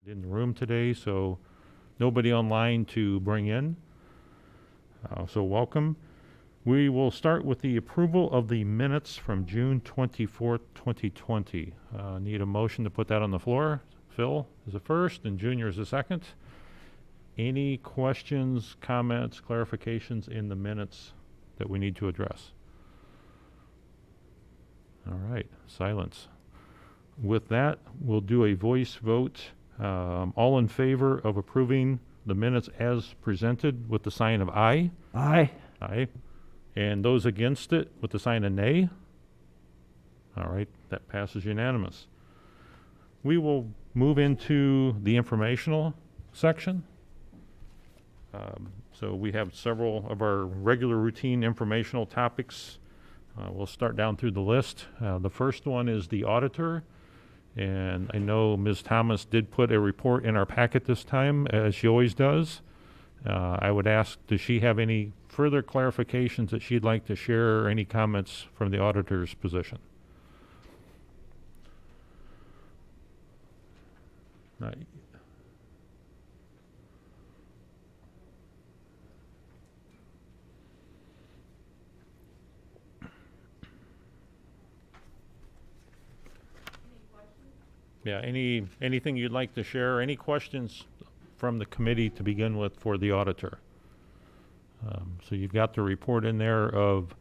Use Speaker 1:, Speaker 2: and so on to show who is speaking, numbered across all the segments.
Speaker 1: in the room today, so nobody online to bring in. So welcome. We will start with the approval of the minutes from June 24th, 2020. Need a motion to put that on the floor. Phil is the first and Junior is the second. Any questions, comments, clarifications in the minutes that we need to address? All right, silence. With that, we'll do a voice vote. All in favor of approving the minutes as presented with the sign of aye?
Speaker 2: Aye.
Speaker 1: Aye. And those against it with the sign of nay? All right, that passes unanimous. We will move into the informational section. So we have several of our regular routine informational topics. We'll start down through the list. The first one is the auditor. And I know Ms. Thomas did put a report in our packet this time, as she always does. I would ask, does she have any further clarifications that she'd like to share, or any comments from the auditor's position? Yeah, anything you'd like to share? Any questions from the committee to begin with for the auditor? So you've got the report in there of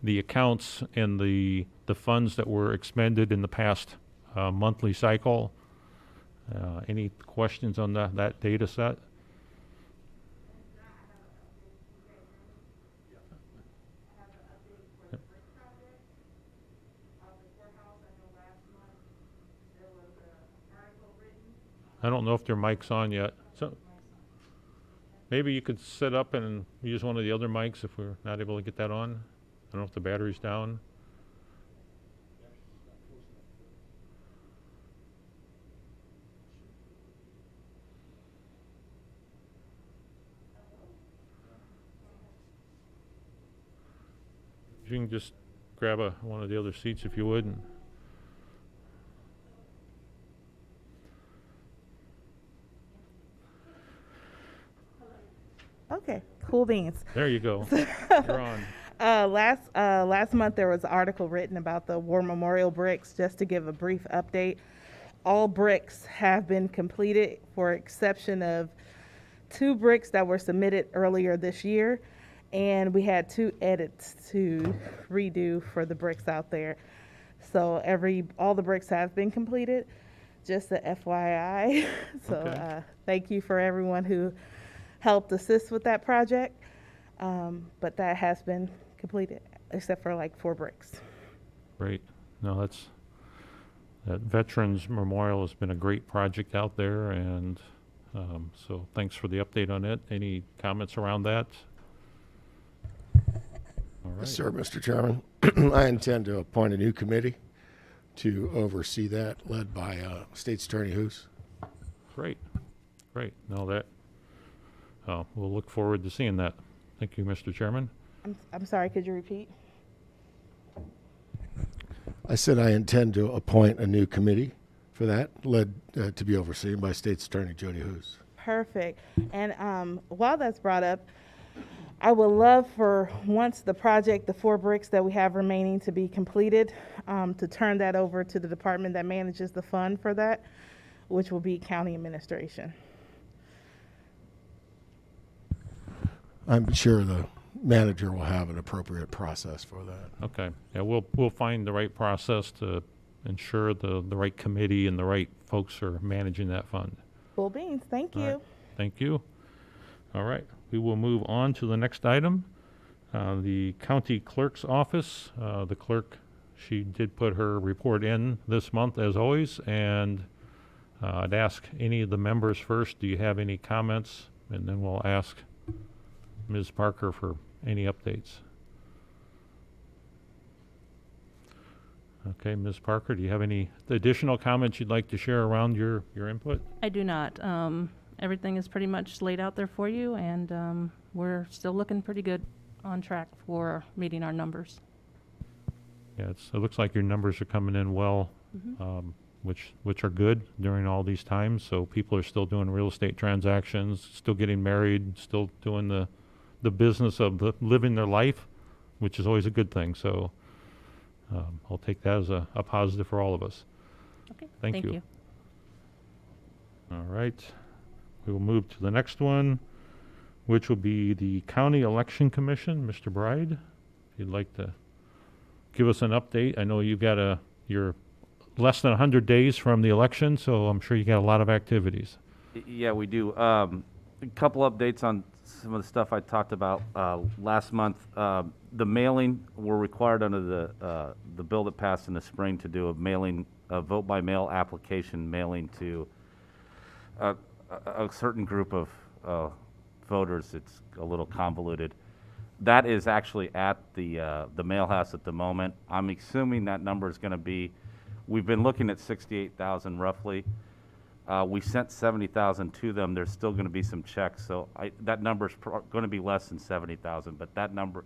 Speaker 1: the accounts and the funds that were expended in the past monthly cycle. Any questions on that data set? I don't know if their mic's on yet. So maybe you could set up and use one of the other mics if we're not able to get that on. I don't know if the battery's down. You can just grab one of the other seats if you would. And
Speaker 3: okay, cool beans.
Speaker 1: there you go. You're on.
Speaker 3: Last month there was an article written about the War Memorial bricks. Just to give a brief update, all bricks have been completed, for exception of 2 bricks that were submitted earlier this year, and we had 2 edits to redo for the bricks out there. So all the bricks have been completed. Just a FYI. So
Speaker 1: Okay.
Speaker 3: Thank you for everyone who helped assist with that project, but that has been completed, except for like 4 bricks.
Speaker 1: Great. No, that Veterans Memorial has been a great project out there, and so thanks for the update on it. Any comments around that? All right.
Speaker 4: Yes, sir, Mr. Chairman. I intend to appoint a new committee to oversee that, led by State's Attorney Hoos.
Speaker 1: Great. Great. No, we'll look forward to seeing that. Thank you, Mr. Chairman.
Speaker 3: I'm sorry, could you repeat?
Speaker 4: I said I intend to appoint a new committee for that, led to be overseen by State's Attorney Jody Hoos.
Speaker 3: Perfect. And while that's brought up, I would love for, once the 4 bricks that we have remaining to be completed, to turn that over to the department that manages the fund for that, which will be county administration.
Speaker 4: I'm sure the manager will have an appropriate process for that.
Speaker 1: Okay. Yeah, we'll find the right process to ensure the right committee and the right folks are managing that fund.
Speaker 3: Cool beans. Thank you.
Speaker 1: All right. Thank you. All right. We will move on to the next item. The county clerk's office. The clerk, she did put her report in this month as always, and I'd ask any of the members first, do you have any comments? And then we'll ask Ms. Parker for any updates. Okay, Ms. Parker, do you have any additional comments you'd like to share around your input?
Speaker 5: I do not. Everything is pretty much laid out there for you, and we're still looking pretty good on track for meeting our numbers.
Speaker 1: Yeah, it looks like your numbers are coming in well.
Speaker 5: Mm-hmm.
Speaker 1: which are good during all these times. So people are still doing real estate transactions, still getting married, still doing the business of living their life, which is always a good thing. So I'll take that as a positive for all of us.
Speaker 5: Okay,
Speaker 1: Thank you. All right. We will move to the next one, which will be the County Election Commission. Mr. Bride, if you'd like to give us an update. I know you're less than 100 days from the election, so I'm sure you got a lot of activities.
Speaker 2: Yeah, we do. A couple updates on some of the stuff I talked about last month. The mailing, we're required under the bill that passed in the spring to do a vote by mail application mailing to a certain group of voters. It's a little convoluted. That is actually at the mail house at the moment. I'm assuming that number is going to be, we've been looking at 68,000 roughly. We sent 70,000 to them. There's still going to be some checks, so that number is going to be less than 70,000. But that number,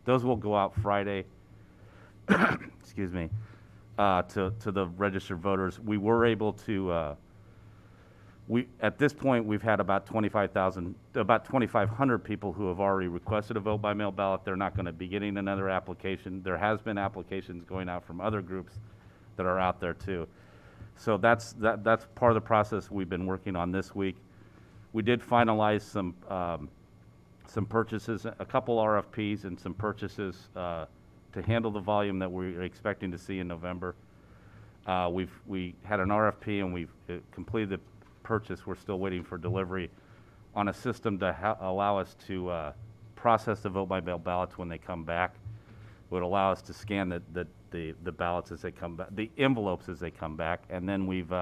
Speaker 2: those will go out Friday. Excuse me, to the registered voters. We were able to. At this point we've had about 2,500 people who have already requested a vote by mail ballot. They're not going to be getting another application. There has been applications going out from other groups that are out there too. So that's part of the process we've been working on this week. We did finalize some purchases, a couple RFPs and some purchases to handle the volume that we're expecting to see in November. We had an RFP and we've completed the purchase. We're still waiting for delivery on a system to allow us to process the vote by mail ballots when they come back. It would allow us to scan the ballots as they come back, the envelopes as they come back, and then we've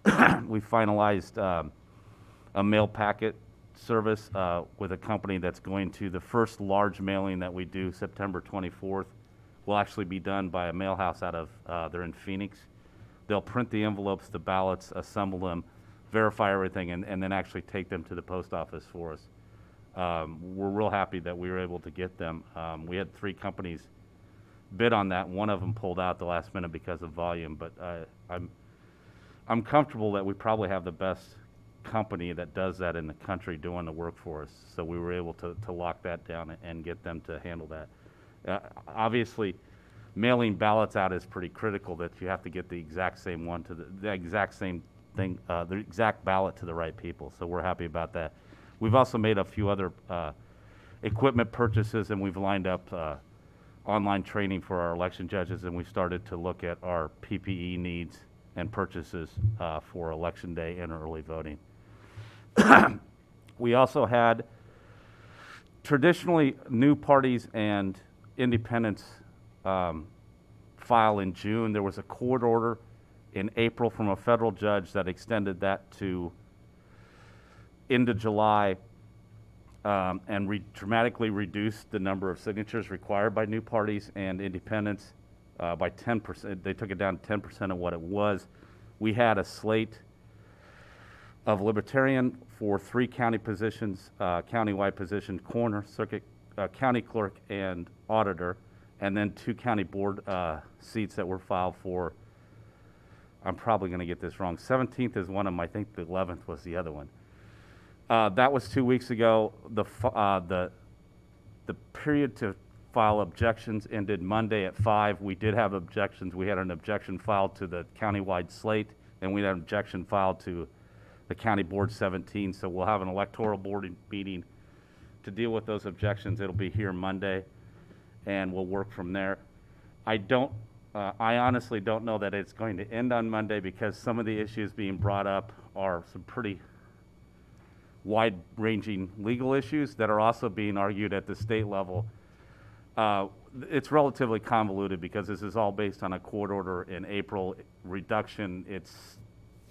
Speaker 2: finalized a mail packet service with a company that's going to, the first large mailing that we do, September 24th, will actually be done by a mail house out of, they're in Phoenix. They'll print the envelopes, the ballots, assemble them, verify everything, and then actually take them to the post office for us. We're real happy that we were able to get them. We had 3 companies bid on that. One of them pulled out the last minute because of volume, but I'm comfortable that we probably have the best company that does that in the country doing the work for us. So we were able to lock that down and get them to handle that. Obviously, mailing ballots out is pretty critical, that you have to get the exact same one to the exact same thing, the exact ballot to the right people. So we're happy about that. We've also made a few other equipment purchases, and we've lined up online training for our election judges, and we've started to look at our PPE needs and purchases for Election Day and early voting. We also had traditionally new parties and independents file in June. There was a court order in April from a federal judge that extended that to into July and dramatically reduced the number of signatures required by new parties and independents by 10%. They took it down to 10% of what it was. We had a slate of Libertarian for 3 county positions, countywide positions, coroner, circuit, county clerk, and auditor, and then 2 county board seats that were filed for, I'm probably going to get this wrong, 17th is one of them, I think the 11th was the other one. That was 2 weeks ago. The period to file objections ended Monday at 5. We did have objections. We had an objection filed to the countywide slate, and we had an objection filed to the county board 17. So we'll have an electoral board meeting to deal with those objections. It'll be here Monday, and we'll work from there. I honestly don't know that it's going to end on Monday, because some of the issues being brought up are some pretty wide-ranging legal issues that are also being argued at the state level. It's relatively convoluted because this is all based on a court order in April reduction.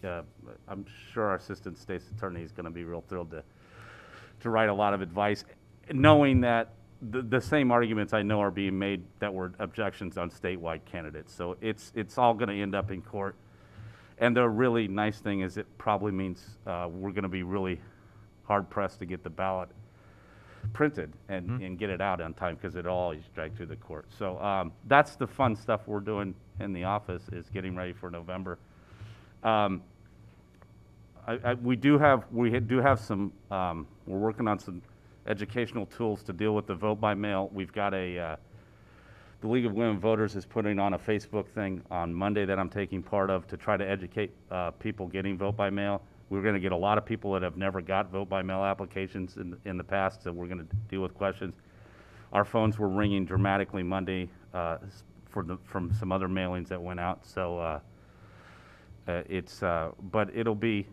Speaker 2: I'm sure our assistant state's attorney is going to be real thrilled to write a lot of advice, knowing that the same arguments I know are being made that were objections on statewide candidates. So it's all going to end up in court. And the really nice thing is it probably means we're going to be really hard pressed to get the ballot printed and get it out on time, because it always drags through the court. So that's the fun stuff we're doing in the office, is getting ready for November. We do have some, we're working on some educational tools to deal with the vote by mail. We've got the League of Women Voters is putting on a Facebook thing on Monday that I'm taking part of to try to educate people getting vote by mail. We're going to get a lot of people that have never got vote by mail applications in the past, so we're going to deal with questions. Our phones were ringing dramatically Monday from some other mailings that went out. So but it'll be,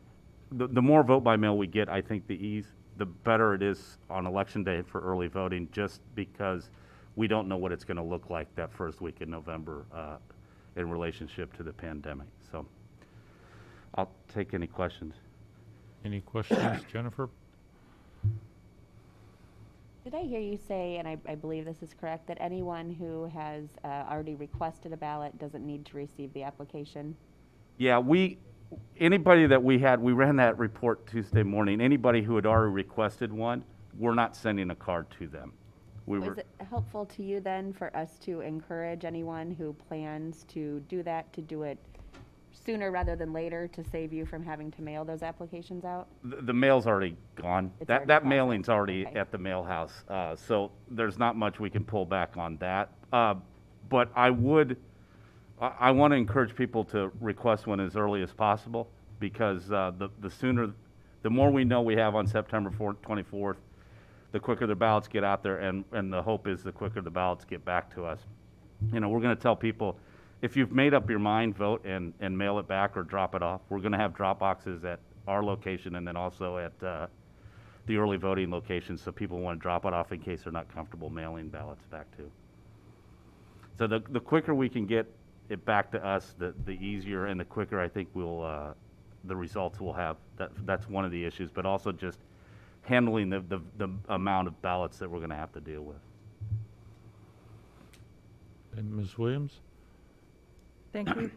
Speaker 2: the more vote by mail we get, I think the better it is on election day for early voting, just because we don't know what it's going to look like that first week in November in relationship to the pandemic. So I'll take any questions.
Speaker 1: Any questions, Jennifer?
Speaker 6: Did I hear you say, and I believe this is correct, that anyone who has already requested a ballot doesn't need to receive the application?
Speaker 2: Yeah, anybody that we ran that report Tuesday morning. Anybody who had already requested one, we're not sending a card to them.
Speaker 6: Is it helpful to you then for us to encourage anyone who plans to do that to do it sooner rather than later, to save you from having to mail those applications out?
Speaker 2: The mail's already gone.
Speaker 6: It's
Speaker 2: That
Speaker 6: already
Speaker 2: mailing's
Speaker 6: processed.
Speaker 2: already
Speaker 6: Okay.
Speaker 2: at the mail house. So there's not much we can pull back on that. But I want to encourage people to request one as early as possible, because the more we know we have on September 24th, the quicker the ballots get out there, and the hope is the quicker the ballots get back to us. We're going to tell people, if you've made up your mind, vote and mail it back or drop it off. We're going to have drop boxes at our location and then also at the early voting location, so people want to drop it off in case they're not comfortable mailing ballots back too. So the quicker we can get it back to us, the easier, and the quicker I think the results we'll have. That's one of the issues, but also just handling the amount of ballots that we're going to have to deal with.
Speaker 1: And Ms. Williams?
Speaker 7: Thank you.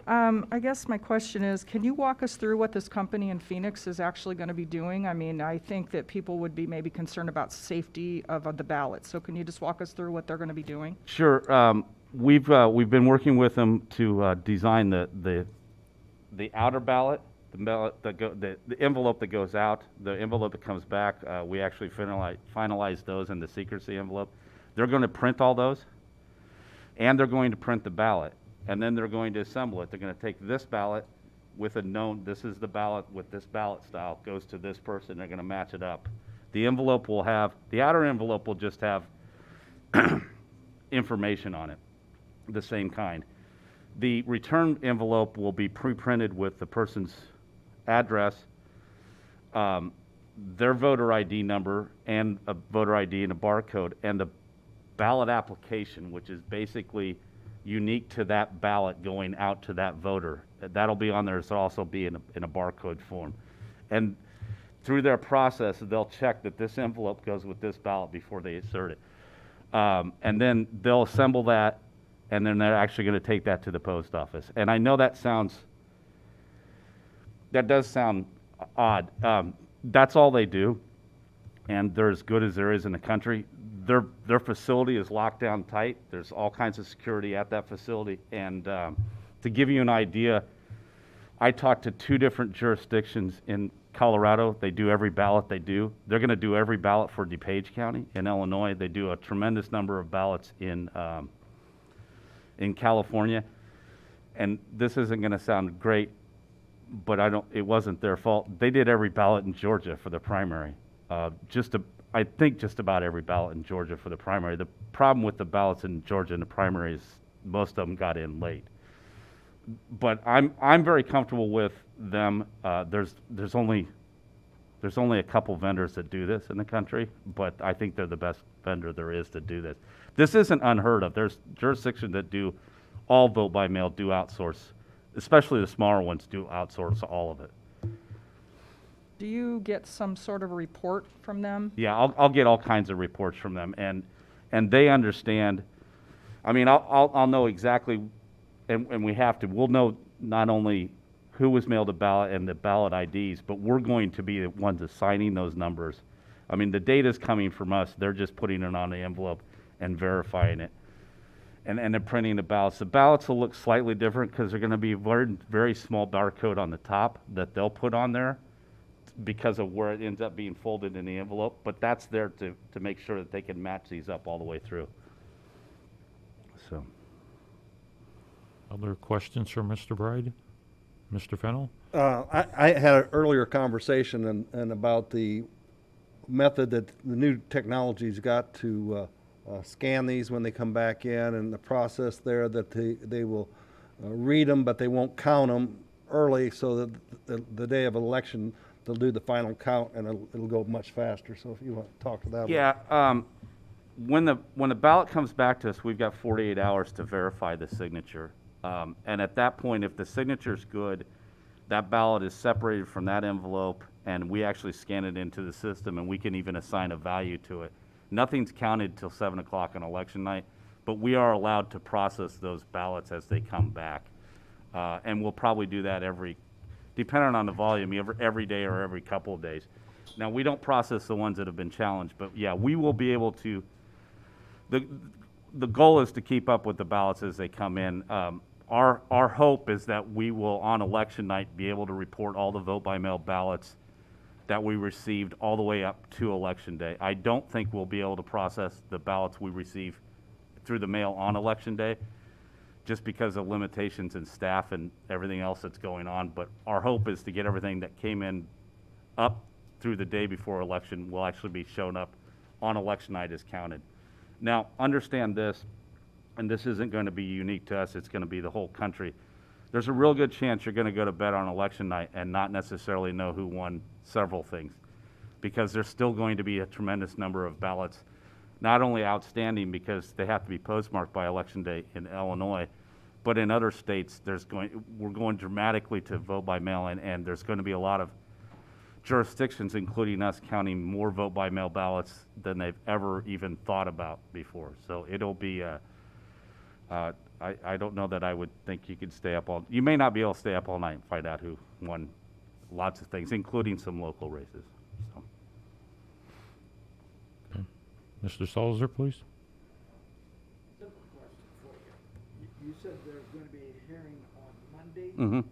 Speaker 7: I guess my question is, can you walk us through what this company in Phoenix is actually going to be doing? I mean, I think that people would be maybe concerned about safety of the ballots. So can you just walk us through what they're going to be doing?
Speaker 2: Sure. We've been working with them to design the outer ballot, the envelope that goes out, the envelope that comes back. We actually finalize those in the secrecy envelope. They're going to print all those, and they're going to print the ballot, and then they're going to assemble it. They're going to take this ballot with a known, this is the ballot with this ballot style, goes to this person. They're going to match it up. The envelope will have, the outer envelope will just have information on it, the same kind. The return envelope will be pre-printed with the person's address, their voter ID number, and a voter ID and a barcode, and the ballot application, which is basically unique to that ballot going out to that voter. That'll be on there. It'll also be in a barcode form. And through their process, they'll check that this envelope goes with this ballot before they insert it. And then they'll assemble that, and then they're actually going to take that to the post office. And I know that does sound odd. That's all they do, and they're as good as there is in the country. Their facility is locked down tight. There's all kinds of security at that facility. And to give you an idea, I talked to 2 different jurisdictions in Colorado. They do every ballot they do. They're going to do every ballot for DuPage County. In Illinois, they do a tremendous number of ballots in California. And this isn't going to sound great, but it wasn't their fault. They did every ballot in Georgia for the primary. I think just about every ballot in Georgia for the primary. The problem with the ballots in Georgia in the primary is most of them got in late. But I'm very comfortable with them. There's only a couple vendors that do this in the country, but I think they're the best vendor there is to do this. This isn't unheard of. There's jurisdictions that do all vote by mail, do outsource, especially the smaller ones do outsource all of it.
Speaker 7: Do you get some sort of a report from them?
Speaker 2: Yeah, I'll get all kinds of reports from them, and they understand. I mean, I'll know exactly, and we have to. We'll know not only who was mailed a ballot and the ballot IDs, but we're going to be the ones assigning those numbers. I mean, the data's coming from us. They're just putting it on the envelope and verifying it. And then printing the ballots. The ballots will look slightly different because they're going to be very, very small barcode on the top that they'll put on there because of where it ends up being folded in the envelope. But that's there to make sure that they can match these up all the way through. So,
Speaker 1: Other questions for Mr. Bride? Mr. Fennell?
Speaker 8: I had an earlier conversation and about the method that the new technology's got to scan these when they come back in, and the process there that they will read them, but they won't count them early, so that the day of election, they'll do the final count, and it'll go much faster. So if you want to talk to that.
Speaker 2: yeah, when the ballot comes back to us, we've got 48 hours to verify the signature. And at that point, if the signature's good, that ballot is separated from that envelope, and we actually scan it into the system, and we can even assign a value to it. Nothing's counted till 7 o'clock on election night, but we are allowed to process those ballots as they come back. And we'll probably do that depending on the volume, every day or every couple of days. Now, we don't process the ones that have been challenged, but yeah, we will be able to. The goal is to keep up with the ballots as they come in. Our hope is that we will, on election night, be able to report all the vote-by-mail ballots that we received all the way up to election day. I don't think we'll be able to process the ballots we receive through the mail on election day, just because of limitations in staff and everything else that's going on. But our hope is to get everything that came in up through the day before election will actually be shown up on election night as counted. Now, understand this, and this isn't going to be unique to us, it's going to be the whole country. There's a real good chance you're going to go to bed on election night and not necessarily know who won several things, because there's still going to be a tremendous number of ballots, not only outstanding because they have to be postmarked by election day in Illinois, but in other states we're going dramatically to vote by mail, and there's going to be a lot of jurisdictions, including us, counting more vote by mail ballots than they've ever even thought about before. So it'll be I don't know that I would think you could stay up you may not be able to stay up all night and find out who won lots of things, including some local races. So.
Speaker 1: Okay. Mr. Salzer, please.
Speaker 9: Simple question for you. You said there's going to be a hearing on Monday,
Speaker 2: Mm-hmm.
Speaker 9: and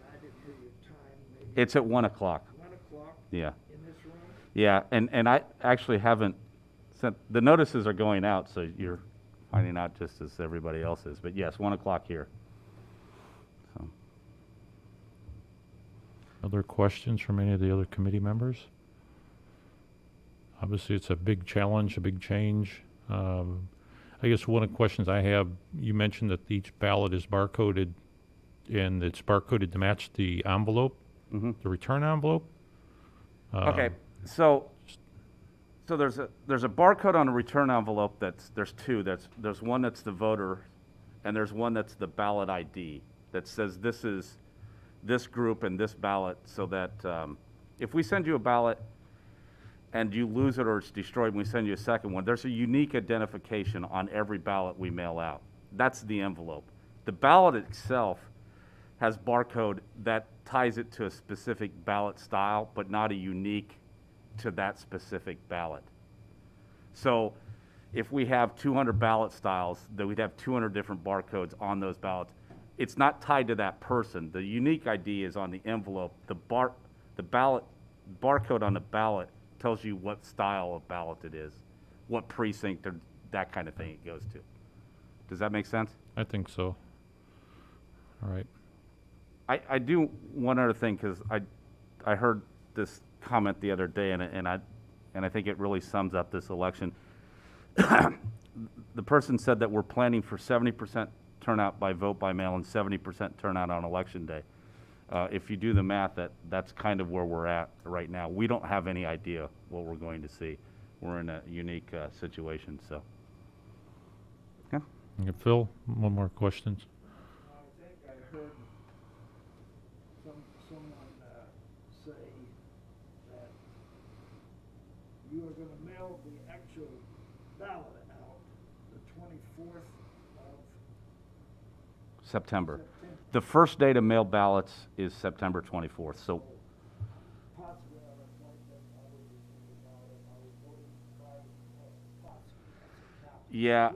Speaker 9: I didn't hear your time. Maybe
Speaker 2: It's at 1 o'clock.
Speaker 9: 1 o'clock
Speaker 2: Yeah.
Speaker 9: in this room?
Speaker 2: Yeah, and I actually haven't sent, the notices are going out, so you're finding out just as everybody else is. But yes, 1 o'clock here. So.
Speaker 1: Other questions from any of the other committee members? Obviously, it's a big challenge, a big change. I guess one of the questions I have, you mentioned that each ballot is barcoded, and it's barcoded to match the envelope,
Speaker 2: Mm-hmm.
Speaker 1: the return envelope?
Speaker 2: Okay, so there's a barcode on a return envelope there's two. There's one that's the voter, and there's one that's the ballot ID that says this is this group and this ballot, so that if we send you a ballot and you lose it or it's destroyed and we send you a second one, there's a unique identification on every ballot we mail out. That's the envelope. The ballot itself has barcode that ties it to a specific ballot style, but not a unique to that specific ballot. So if we have 200 ballot styles, then we'd have 200 different barcodes on those ballots. It's not tied to that person. The unique ID is on the envelope. The ballot barcode on the ballot tells you what style of ballot it is, what precinct or that kind of thing it goes to. Does that make sense?
Speaker 1: I think so. All right.
Speaker 2: I do one other thing, because I heard this comment the other day, and I think it really sums up this election. The person said that we're planning for 70% turnout by vote by mail and 70% turnout on election day. If you do the math, that's kind of where we're at right now. We don't have any idea what we're going to see. We're in a unique situation. So, okay.
Speaker 1: Okay, Phil, one more questions.
Speaker 9: I think I heard someone say that you are going to mail the actual ballot out the 24th of
Speaker 2: September.
Speaker 9: September.
Speaker 2: The first day to mail ballots is September 24th. So,
Speaker 9: Possibly on a flight that I would receive a ballot, I would
Speaker 2: Yeah,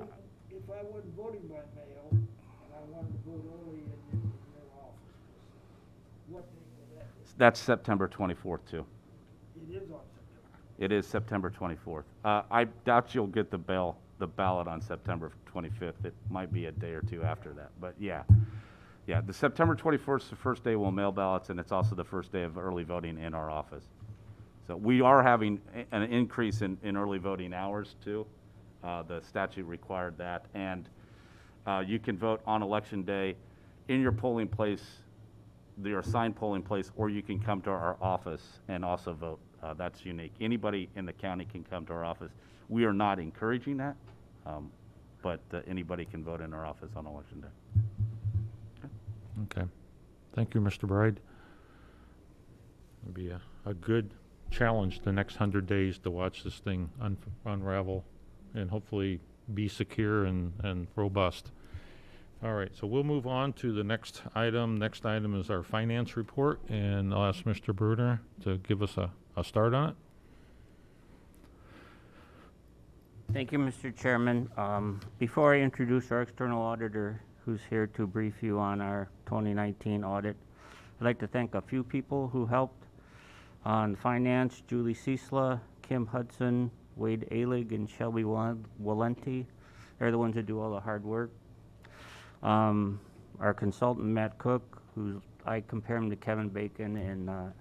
Speaker 9: If I wasn't voting by mail, and I wanted to vote early in your office, what date will that be?
Speaker 2: that's September 24th too.
Speaker 9: It is on September.
Speaker 2: It is September 24th. I doubt you'll get the ballot on September 25th. It might be a day or two after that, but yeah. Yeah, the September 24th is the first day we'll mail ballots, and it's also the first day of early voting in our office. So we are having an increase in early voting hours too. The statute required that, and you can vote on election day in your polling place, your assigned polling place, or you can come to our office and also vote. That's unique. Anybody in the county can come to our office. We are not encouraging that, but anybody can vote in our office on election day.
Speaker 1: Okay. Thank you, Mr. Bride. It'll be a good challenge the next 100 days to watch this thing unravel and hopefully be secure and robust. All right, so we'll move on to the next item. Next item is our finance report, and I'll ask Mr. Bruder to give us a start on it.
Speaker 10: Thank you, Mr. Chairman. Before I introduce our external auditor, who's here to brief you on our 2019 audit, I'd like to thank a few people who helped on finance: Julie Ciesla, Kim Hudson, Wade Alig, and Shelby Walenti. They're the ones that do all the hard work. Our consultant, Matt Cook, I compare him to Kevin Bacon in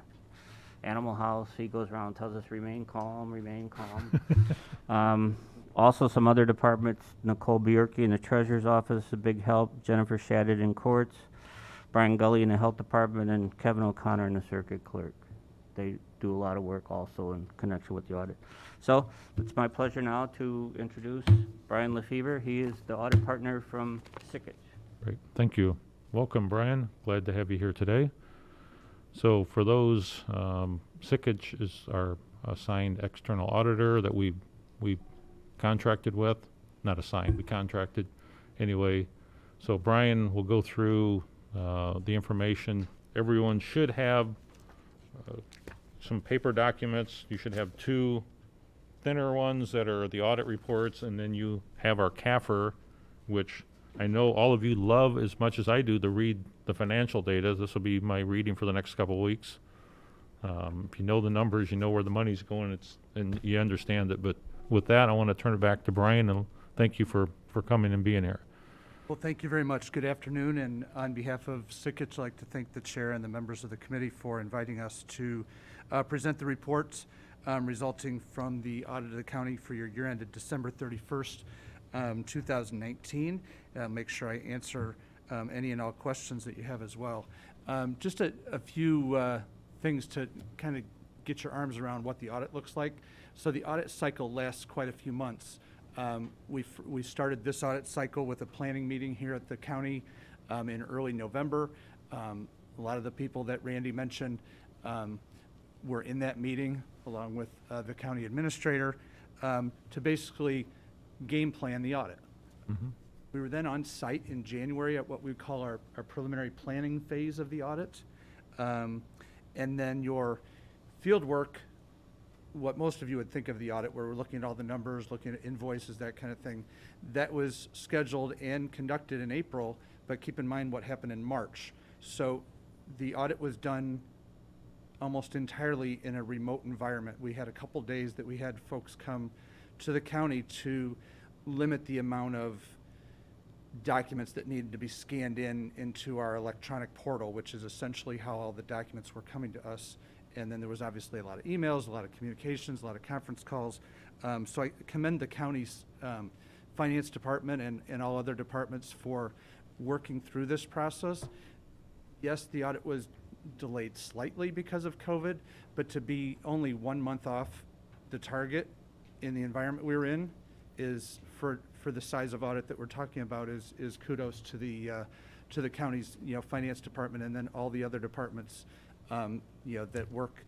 Speaker 10: Animal House. He goes around and tells us, remain calm, remain calm. Also, some other departments: Nicole Bjorky in the Treasurer's Office, a big help; Jennifer Shadid in Courts; Brian Gully in the Health Department; and Kevin O'Connor in the Circuit Clerk. They do a lot of work also in connection with the audit. So it's my pleasure now to introduce Brian Lefevre. He is the audit partner from Sickich.
Speaker 1: Great, thank you. Welcome, Brian. Glad to have you here today. So for those, Sickich is our assigned external auditor that we contracted with. Not assigned, we contracted anyway. So Brian will go through the information. Everyone should have some paper documents. You should have two thinner ones that are the audit reports, and then you have our Kafir, which I know all of you love as much as I do to read the financial data. This will be my reading for the next couple of weeks. If you know the numbers, you know where the money's going, and you understand it. But with that, I want to turn it back to Brian, and thank you for coming and being here.
Speaker 11: Well, thank you very much. Good afternoon, and on behalf of Sickich, I'd like to thank the chair and the members of the committee for inviting us to present the reports resulting from the audit of the county for your year ended December 31st, 2019. Make sure I answer any and all questions that you have as well. Just a few things to kind of get your arms around what the audit looks like. So the audit cycle lasts quite a few months. We started this audit cycle with a planning meeting here at the county in early November. A lot of the people that Randy mentioned were in that meeting along with the county administrator to basically game plan the audit.
Speaker 1: Mm-hmm.
Speaker 11: We were then on site in January at what we call our preliminary planning phase of the audit. And then your field work, what most of you would think of the audit, where we're looking at all the numbers, looking at invoices, that kind of thing, that was scheduled and conducted in April, but keep in mind what happened in March. So the audit was done almost entirely in a remote environment. We had a couple days that we had folks come to the county to limit the amount of documents that needed to be scanned into our electronic portal, which is essentially how all the documents were coming to us. And then there was obviously a lot of emails, a lot of communications, a lot of conference calls. So I commend the county's finance department and all other departments for working through this process. Yes, the audit was delayed slightly because of COVID, but to be only 1 month off the target in the environment we were in is, for the size of audit that we're talking about, is kudos to the county's finance department, and then all the other departments that work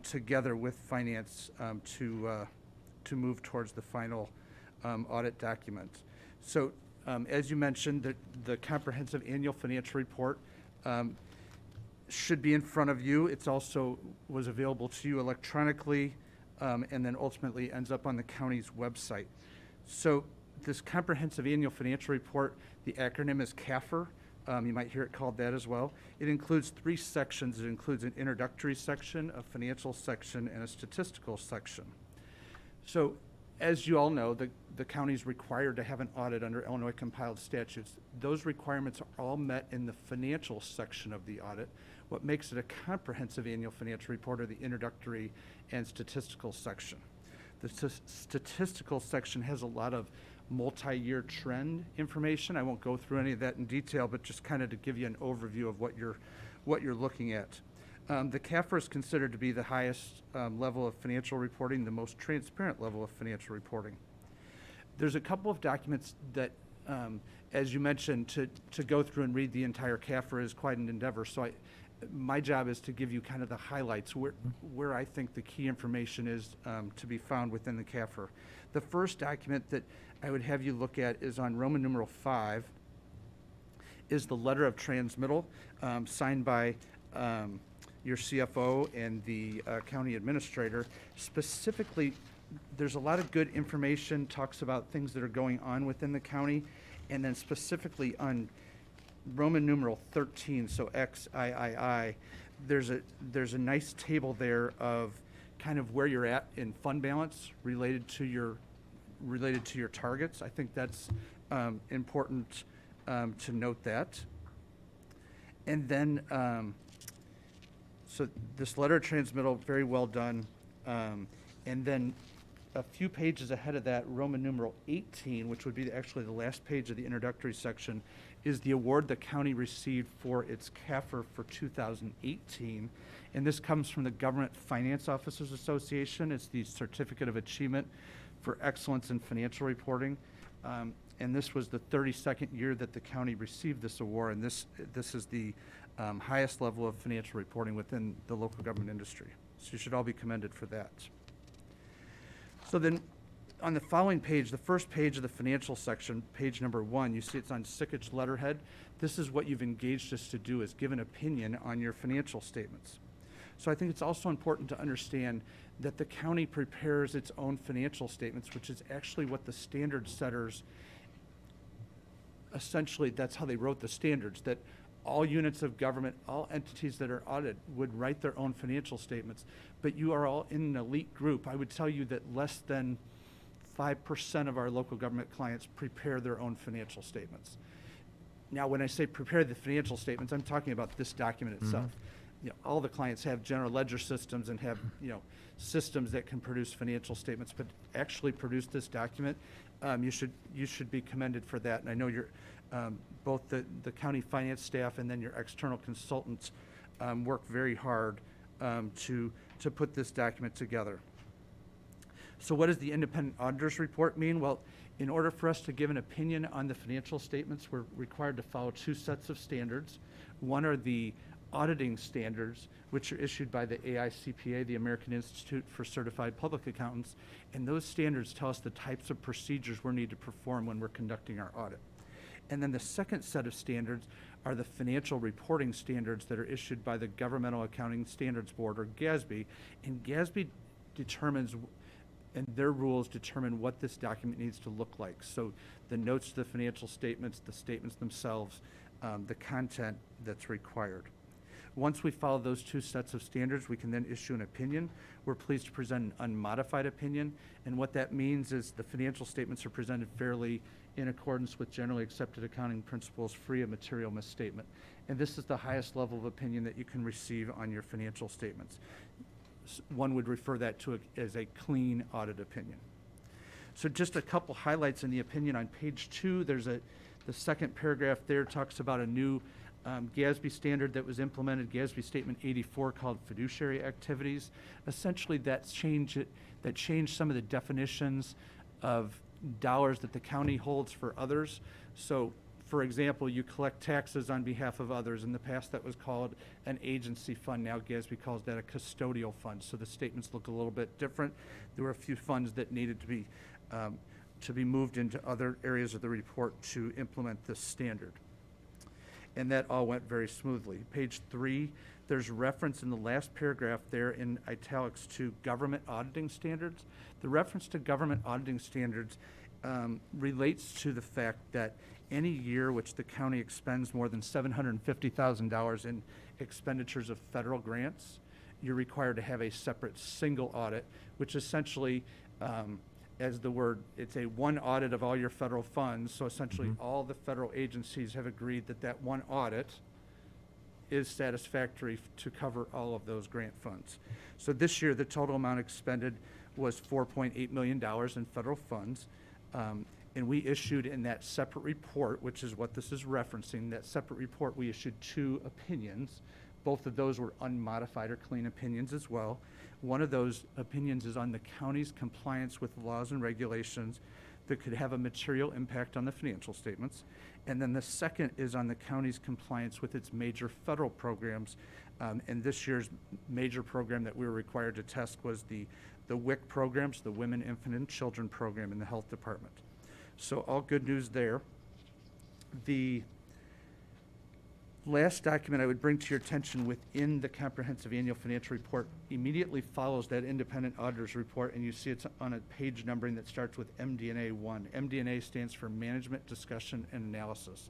Speaker 11: together with finance to move towards the final audit document. So as you mentioned, the comprehensive annual financial report should be in front of you. It's also was available to you electronically and then ultimately ends up on the county's website. So this comprehensive annual financial report, the acronym is Kafir. You might hear it called that as well. It includes 3 sections. It includes an introductory section, a financial section, and a statistical section. So, as you all know, the county is required to have an audit under Illinois compiled statutes. Those requirements are all met in the financial section of the audit. What makes it a comprehensive annual financial report are the introductory and statistical section. The statistical section has a lot of multi-year trend information. I won't go through any of that in detail, but just kind of to give you an overview of what you're looking at. The CAFR is considered to be the highest level of financial reporting, the most transparent level of financial reporting. There's a couple of documents that, as you mentioned, to go through and read the entire CAFR is quite an endeavor. So my job is to give you kind of the highlights, where I think the key information is to be found within the CAFR. The first document that I would have you look at is on Roman numeral 5, is the letter of transmittal signed by your CFO and the county administrator. Specifically, there's a lot of good information, talks about things that are going on within the county, and then specifically on Roman numeral 13, so XIII, there's a nice table there of kind of where you're at in fund balance related to your targets. I think that's important to note that. And then, so this letter of transmittal, very well done. And then a few pages ahead of that, Roman numeral 18, which would be actually the last page of the introductory section, is the award the county received for its CAFR for 2018. And this comes from the Government Finance Officers Association. It's the Certificate of Achievement for Excellence in Financial Reporting. And this was the 32nd year that the county received this award, and this is the highest level of financial reporting within the local government industry. So you should all be commended for that. So then, on the following page, the first page of the financial section, page number 1, you see it's on Sickage letterhead. This is what you've engaged us to do, is give an opinion on your financial statements. So I think it's also important to understand that the county prepares its own financial statements, which is actually what the standard setters, essentially that's how they wrote the standards, that all units of government, all entities that are audited would write their own financial statements. But you are all in an elite group. I would tell you that less than 5% of our local government clients prepare their own financial statements. Now, when I say prepare the financial statements, I'm talking about this document itself. You know, all the clients have general ledger systems and have, you know, systems that can produce financial statements, but actually produce this document, you should be commended for that. And I know you're, both the county finance staff and then your external consultants work very hard to put this document together. So what does the independent auditor's report mean? Well, in order for us to give an opinion on the financial statements, we're required to follow 2 sets of standards. One are the auditing standards, which are issued by the AICPA, the American Institute for Certified Public Accountants, and those standards tell us the types of procedures we need to perform when we're conducting our audit. And then the second set of standards are the financial reporting standards that are issued by the Governmental Accounting Standards Board, or GASB, and GASB determines, and their rules determine what this document needs to look like. So the notes to the financial statements, the statements themselves, the content that's required. Once we follow those 2 sets of standards, we can then issue an opinion. We're pleased to present an unmodified opinion, and what that means is the financial statements are presented fairly in accordance with generally accepted accounting principles, free of material misstatement. And this is the highest level of opinion that you can receive on your financial statements. One would refer that to as a clean audit opinion. So just a couple highlights in the opinion. On page 2, there's the second paragraph there talks about a new GASB standard that was implemented, GASB Statement 84, called fiduciary activities. Essentially, that changed some of the definitions of dollars that the county holds for others. So, for example, you collect taxes on behalf of others. In the past, that was called an agency fund. Now GASB calls that a custodial fund. So the statements look a little bit different. There were a few funds that needed to be moved into other areas of the report to implement this standard. And that all went very smoothly. Page 3, there's reference in the last paragraph there in italics to government auditing standards. The reference to government auditing standards relates to the fact that any year which the county expends more than $750,000 in expenditures of federal grants, you're required to have a separate single audit, which essentially, as the word, it's a one audit of all your federal funds. So essentially, all the federal agencies have agreed that that one audit is satisfactory to cover all of those grant funds. So this year, the total amount expended was $4.8 million in federal funds. And we issued in that separate report, which is what this is referencing, that separate report, we issued 2 opinions. Both of those were unmodified or clean opinions as well. One of those opinions is on the county's compliance with laws and regulations that could have a material impact on the financial statements. And then the second is on the county's compliance with its major federal programs. And this year's major program that we were required to test was the WIC programs, the Women, Infant, and Children program in the health department. So all good news there. The last document I would bring to your attention within the comprehensive annual financial report immediately follows that independent auditor's report, and you see it's on a page numbering that starts with MD&A 1. MD&A stands for Management, Discussion, and Analysis.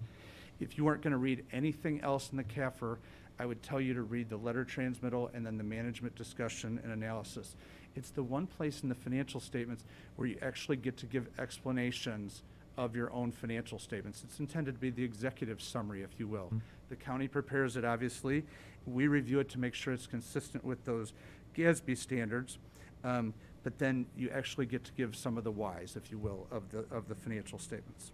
Speaker 11: If you weren't going to read anything else in the CAFR, I would tell you to read the letter transmittal and then the management discussion and analysis. It's the one place in the financial statements where you actually get to give explanations of your own financial statements. It's intended to be the executive summary, if you will. The county prepares it, obviously. We review it to make sure it's consistent with those GASB standards. But then you actually get to give some of the whys, if you will, of the financial statements.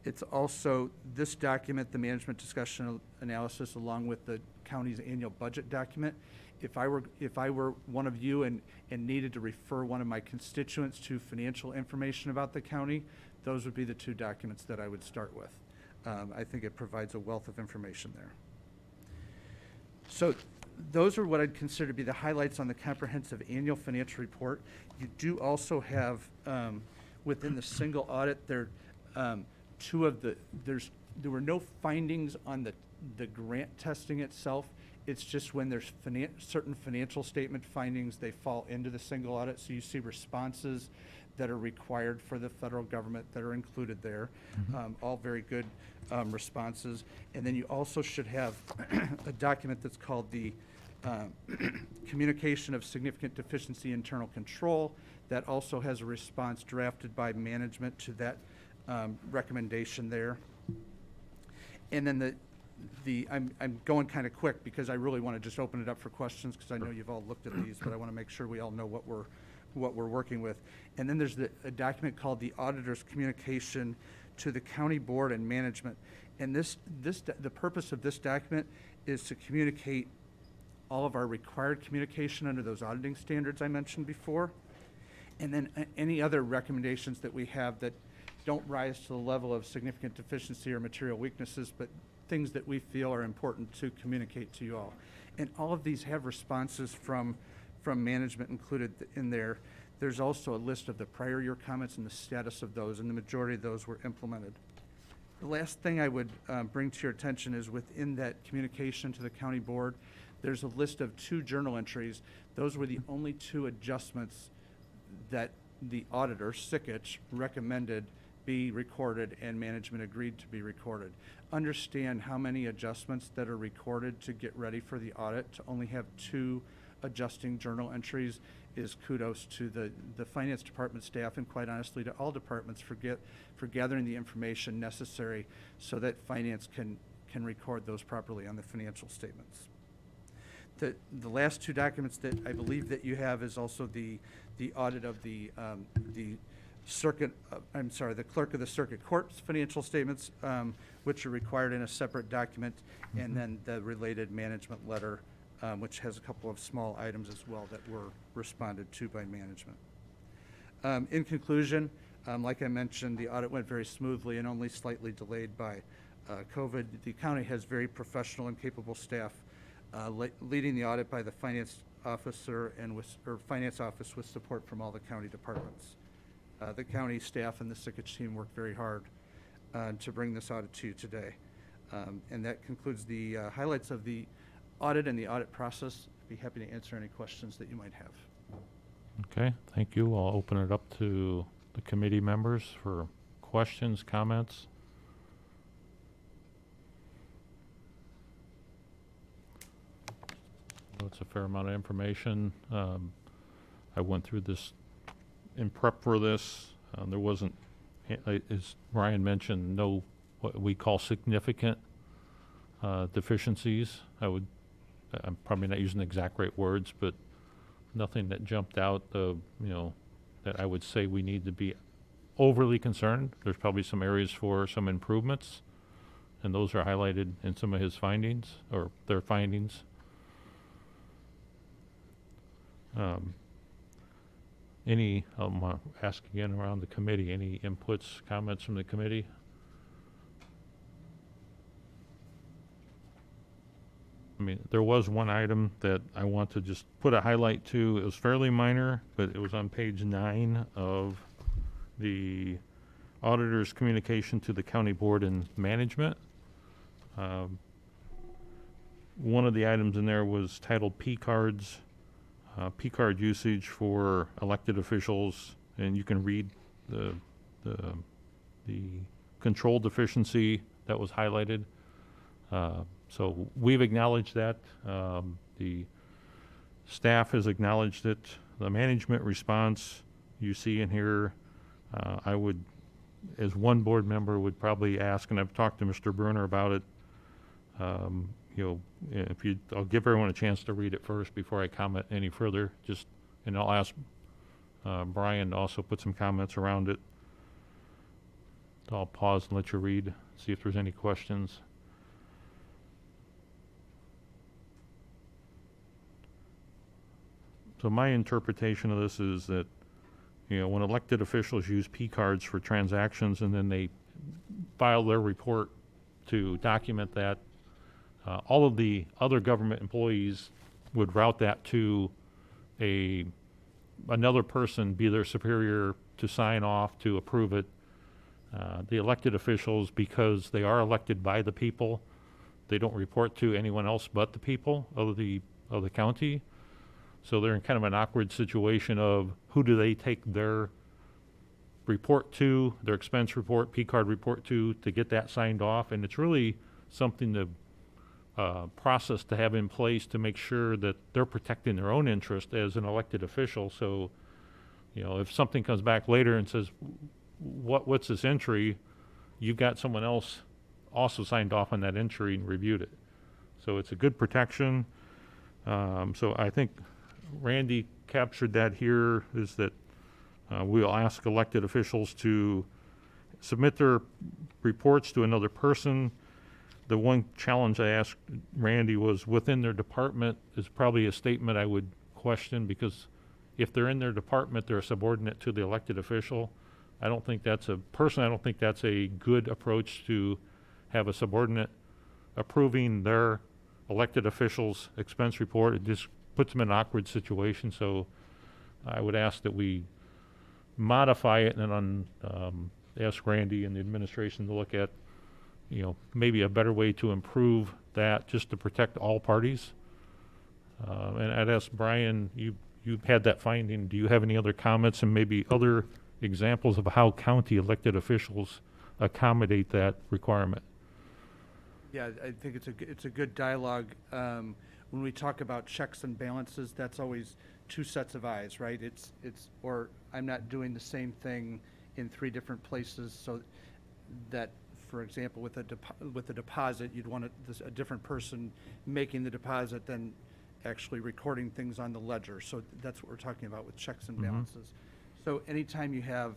Speaker 11: It's also this document, the management discussion analysis, along with the county's annual budget document. If I were one of you and needed to refer one of my constituents to financial information about the county, those would be the 2 documents that I would start with. I think it provides a wealth of information there. So those are what I'd consider to be the highlights on the comprehensive annual financial report. You do also have, within the single audit, there were no findings on the grant testing itself. It's just when there's certain financial statement findings, they fall into the single audit. So you see responses that are required for the federal government that are included there. All very good responses. And then you also should have a document that's called the Communication of Significant Deficiency Internal Control. That also has a response drafted by management to that recommendation there. And then I'm going kind of quick because I really want to just open it up for questions because I know you've all looked at these, but I want to make sure we all know what we're working with. And then there's a document called the Auditor's Communication to the County Board and Management. And the purpose of this document is to communicate all of our required communication under those auditing standards I mentioned before. And then any other recommendations that we have that don't rise to the level of significant deficiency or material weaknesses, but things that we feel are important to communicate to you all. And all of these have responses from management included in there. There's also a list of the prior year comments and the status of those, and the majority of those were implemented. The last thing I would bring to your attention is within that communication to the county board, there's a list of 2 journal entries. Those were the only 2 adjustments that the auditor, Sikich, recommended be recorded and management agreed to be recorded. Understand how many adjustments that are recorded to get ready for the audit. To only have 2 adjusting journal entries is kudos to the finance department staff and quite honestly to all departments for gathering the information necessary so that finance can record those properly on the financial statements. The last 2 documents that I believe that you have is also the audit of the clerk of the circuit court's financial statements, which are required in a separate document, and then the related management letter, which has a couple of small items as well that were responded to by management. In conclusion, like I mentioned, the audit went very smoothly and only slightly delayed by COVID. The county has very professional and capable staff leading the audit by the finance officer and finance office with support from all the county departments. The county staff and the Sikich team worked very hard to bring this audit to you today. And that concludes the highlights of the audit and the audit process. I'd be happy to answer any questions that you might have.
Speaker 1: Okay, thank you. I'll open it up to the committee members for questions, comments. I know it's a fair amount of information. I went through this in prep for this. There wasn't, as Brian mentioned, no what we call significant deficiencies. I'm probably not using the exact right words, but nothing that jumped out of, that I would say we need to be overly concerned. There's probably some areas for some improvements, and those are highlighted in some of his findings, or their findings. I'll ask again around the committee, any inputs, comments from the committee? I mean, there was one item that I want to just put a highlight to. It was fairly minor, but it was on page 9 of the auditor's communication to the county board and management. One of the items in there was titled PCards, PCard usage for elected officials, and you can read the control deficiency that was highlighted. So we've acknowledged that. The staff has acknowledged it. The management response you see in here, I would, as one board member, would probably ask, and I've talked to Mr. Bruner about it, I'll give everyone a chance to read it first before I comment any further, and I'll ask Brian to also put some comments around it. So I'll pause and let you read, see if there's any questions. So my interpretation of this is that, when elected officials use P-cards for transactions and then they file their report to document that, all of the other government employees would route that to another person, be their superior, to sign off, to approve it. The elected officials, because they are elected by the people, they don't report to anyone else but the people of the county. So they're in kind of an awkward situation of who do they take their report to, their expense report, P-card report to get that signed off. And it's really something to process to have in place to make sure that they're protecting their own interest as an elected official. So, if something comes back later and says, what's this entry? You've got someone else also signed off on that entry and reviewed it. So it's a good protection. So I think Randy captured that here, is that we'll ask elected officials to submit their reports to another person. The one challenge I asked Randy was within their department is probably a statement I would question, because if they're in their department, they're a subordinate to the elected official. I don't think that's a good approach to have a subordinate approving their elected officials' expense report. It just puts them in an awkward situation. So I would ask that we modify it and ask Randy and the administration to look at, maybe a better way to improve that, just to protect all parties. And I'd ask Brian, you've had that finding. Do you have any other comments and maybe other examples of how county elected officials accommodate that requirement?
Speaker 11: Yeah, I think it's a good dialogue. When we talk about checks and balances, that's always two sets of eyes, right? Or I'm not doing the same thing in 3 different places, so that, for example, with a deposit, you'd want a different person making the deposit than actually recording things on the ledger. So that's what we're talking about with checks and balances. So anytime you have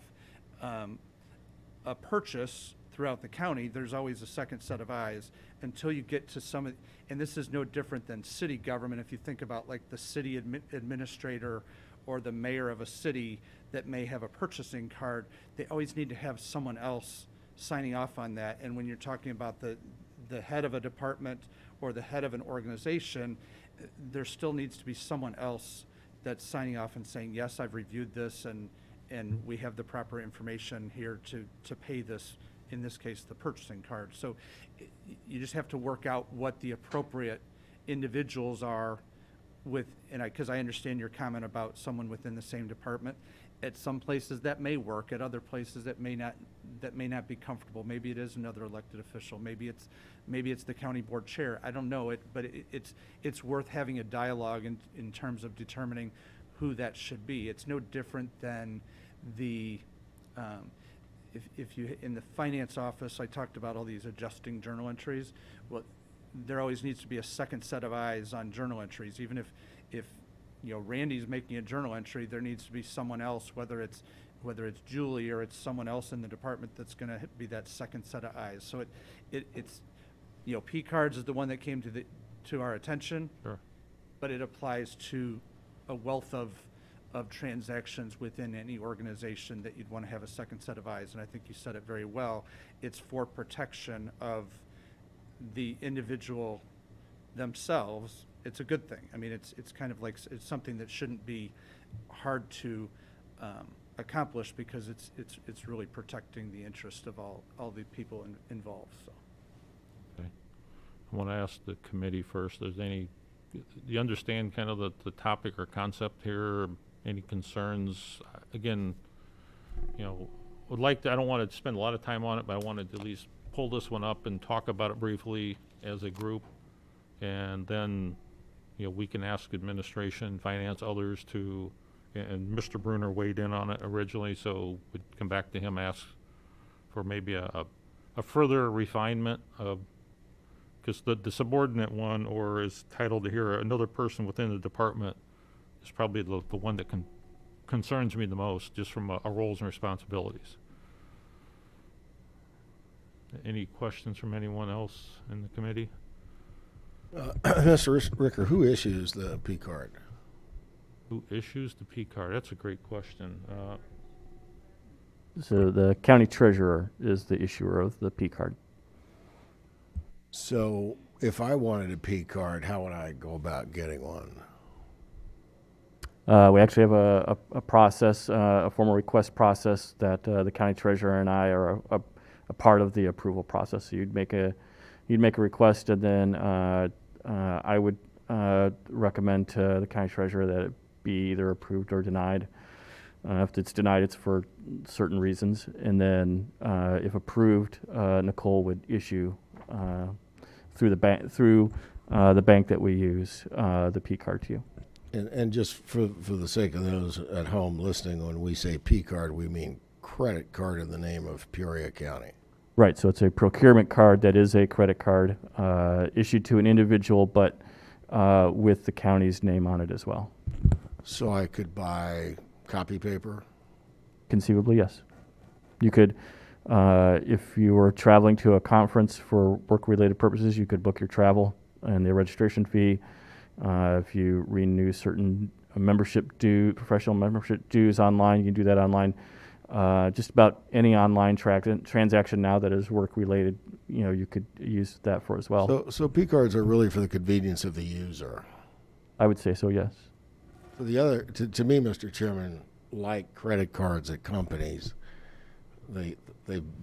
Speaker 11: a purchase throughout the county, there's always a second set of eyes until you get to and this is no different than city government. If you think about like the city administrator or the mayor of a city that may have a purchasing card, they always need to have someone else signing off on that. And when you're talking about the head of a department or the head of an organization, there still needs to be someone else that's signing off and saying, yes, I've reviewed this and we have the proper information here to pay this, in this case, the purchasing card. So you just have to work out what the appropriate individuals are because I understand your comment about someone within the same department. At some places that may work, at other places that may not be comfortable. Maybe it is another elected official, maybe it's the county board chair. I don't know it, but it's worth having a dialogue in terms of determining who that should be. It's no different than the, if you, in the finance office, I talked about all these adjusting journal entries. Well, there always needs to be a second set of eyes on journal entries. Even if Randy's making a journal entry, there needs to be someone else, whether it's Julie or it's someone else in the department that's gonna be that second set of eyes. So it's PCards is the one that came to our attention.
Speaker 1: Sure.
Speaker 11: But it applies to a wealth of transactions within any organization that you'd want to have a second set of eyes. And I think you said it very well. It's for protection of the individual themselves. It's a good thing. I mean, it's kind of like, it's something that shouldn't be hard to accomplish, because it's really protecting the interest of all the people involved. So.
Speaker 1: Okay. I want to ask the committee first, do you understand kind of the topic or concept here? Any concerns? Again, would like to, I don't want to spend a lot of time on it, but I wanted to at least pull this one up and talk about it briefly as a group. And then, we can ask administration, finance, others to, and Mr. Bruner weighed in on it originally, so we'd come back to him, ask for maybe a further refinement of, because the subordinate one, or is titled here, another person within the department, is probably the one that concerns me the most, just from a roles and responsibilities. Any questions from anyone else in the committee?
Speaker 4: Mr. Ricker, who issues the PCard?
Speaker 1: Who issues the PCard? That's a great question.
Speaker 12: So the county treasurer is the issuer of the PCard.
Speaker 4: So if I wanted a PCard, how would I go about getting one?
Speaker 12: We actually have a process, a formal request process that the county treasurer and I are a part of the approval process. So you'd make a request, and then I would recommend to the county treasurer that it be either approved or denied. If it's denied, it's for certain reasons, and then if approved, Nicole would issue through the bank that we use the PCard to you.
Speaker 4: And just for the sake of those at home listening, when we say PCard, we mean credit card in the name of Peoria County.
Speaker 12: Right, so it's a procurement card that is a credit card issued to an individual, but with the county's name on it as well.
Speaker 4: So I could buy copy paper?
Speaker 12: Conceivably, yes. You could, if you were traveling to a conference for work-related purposes, you could book your travel and the registration fee. If you renew certain professional membership dues online, you can do that online. Just about any online transaction now that is work-related, you could use that for as well.
Speaker 4: So PCards are really for the convenience of the user?
Speaker 12: I would say so, yes.
Speaker 4: For the other, to me, Mr. Chairman, like credit cards at companies, they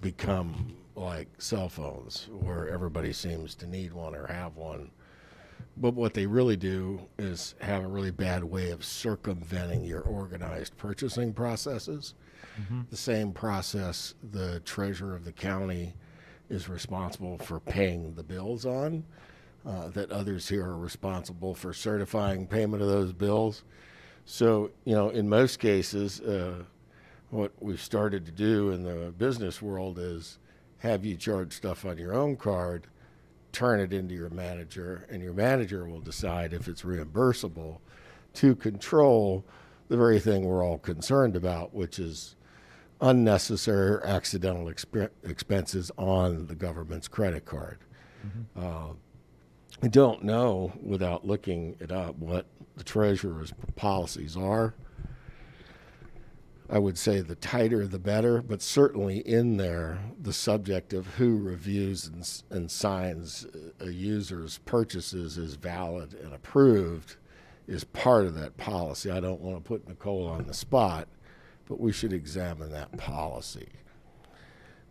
Speaker 4: become like cell phones, where everybody seems to need one or have one. But what they really do is have a really bad way of circumventing your organized purchasing processes. Mm-hmm. The same process the treasurer of the county is responsible for paying the bills on, that others here are responsible for certifying payment of those bills. So, in most cases, what we've started to do in the business world is have you charge stuff on your own card, turn it into your manager, and your manager will decide if it's reimbursable, to control the very thing we're all concerned about, which is unnecessary or accidental expenses on the government's credit card. Mm-hmm. I don't know, without looking it up, what the treasurer's policies are. I would say the tighter the better, but certainly in there, the subject of who reviews and signs a user's purchases is valid and approved is part of that policy. I don't want to put Nicole on the spot, but we should examine that policy.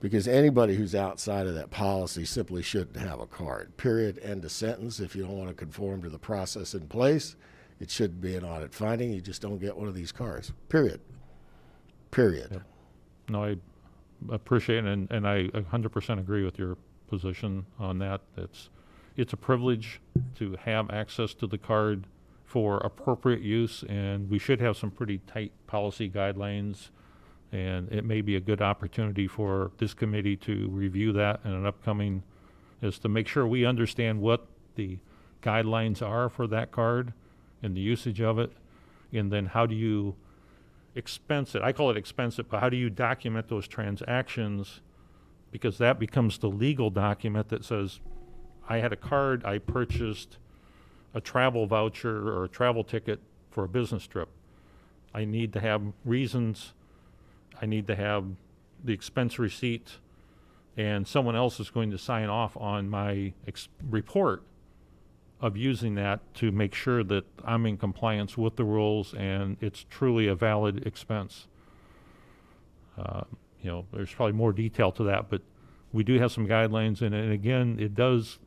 Speaker 4: Because anybody who's outside of that policy simply shouldn't have a card. Period. End of sentence. If you don't want to conform to the process in place, it should be an audit finding. You just don't get one of these cars, period. Period.
Speaker 1: Yep. No, I appreciate it, and I 100% agree with your position on that. It's a privilege to have access to the card for appropriate use, and we should have some pretty tight policy guidelines, and it may be a good opportunity for this committee to review that in an upcoming, is to make sure we understand what the guidelines are for that card and the usage of it, and then how do you expense it? I call it expense it, but how do you document those transactions? Because that becomes the legal document that says, I had a card, I purchased a travel voucher or a travel ticket for a business trip. I need to have reasons, I need to have the expense receipt, and someone else is going to sign off on my report of using that to make sure that I'm in compliance with the rules and it's truly a valid expense. There's probably more detail to that, but we do have some guidelines, and again, it does,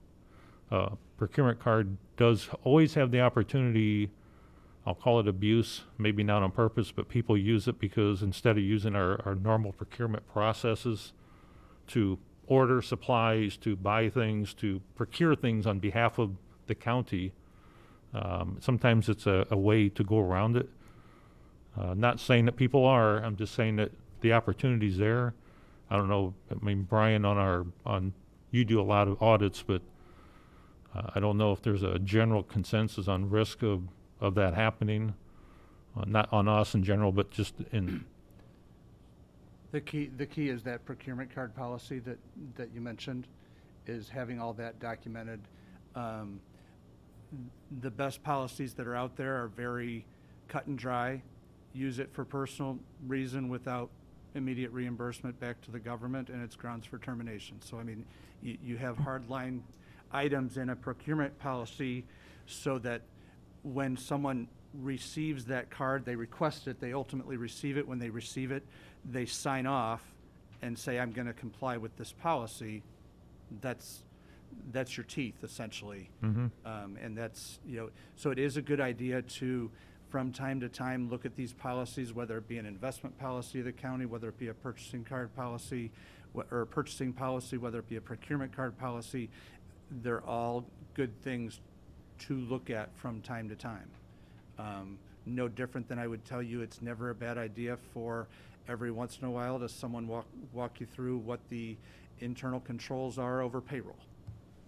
Speaker 1: procurement card does always have the opportunity, I'll call it abuse, maybe not on purpose, but people use it because instead of using our normal procurement processes to order supplies, to buy things, to procure things on behalf of the county, sometimes it's a way to go around it. Not saying that people are, I'm just saying that the opportunity's there. I don't know, I mean, Brian, you do a lot of audits, but I don't know if there's a general consensus on risk of that happening, not on us in general, but just in.
Speaker 11: The key is that procurement card policy that you mentioned, is having all that documented. The best policies that are out there are very cut and dry. Use it for personal reason without immediate reimbursement back to the government, and it's grounds for termination. So, I mean, you have hardline items in a procurement policy so that when someone receives that card, they request it, they ultimately receive it. When they receive it, they sign off and say, I'm going to comply with this policy. That's your teeth, essentially.
Speaker 1: Mm-hmm.
Speaker 11: And that's, so it is a good idea to, from time to time, look at these policies, whether it be an investment policy of the county, whether it be a purchasing card policy, or a purchasing policy, whether it be a procurement card policy. They're all good things to look at from time to time. No different than I would tell you, it's never a bad idea for every once in a while to someone walk you through what the internal controls are over payroll.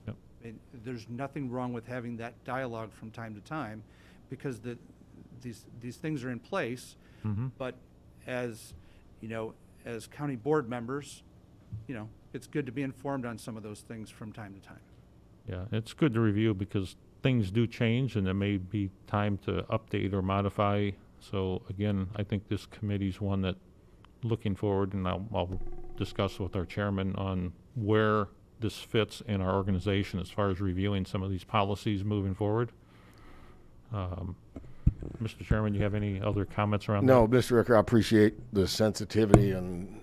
Speaker 1: Yep.
Speaker 11: And there's nothing wrong with having that dialogue from time to time, because these things are in place.
Speaker 1: Mm-hmm.
Speaker 11: But as county board members, it's good to be informed on some of those things from time to time.
Speaker 1: Yeah, it's good to review because things do change and there may be time to update or modify. So again, I think this committee's one that looking forward, and I'll discuss with our chairman on where this fits in our organization as far as reviewing some of these policies moving forward. Mr. Chairman, you have any other comments around
Speaker 4: No,
Speaker 1: that?
Speaker 4: Mr. Ricker, I appreciate the sensitivity and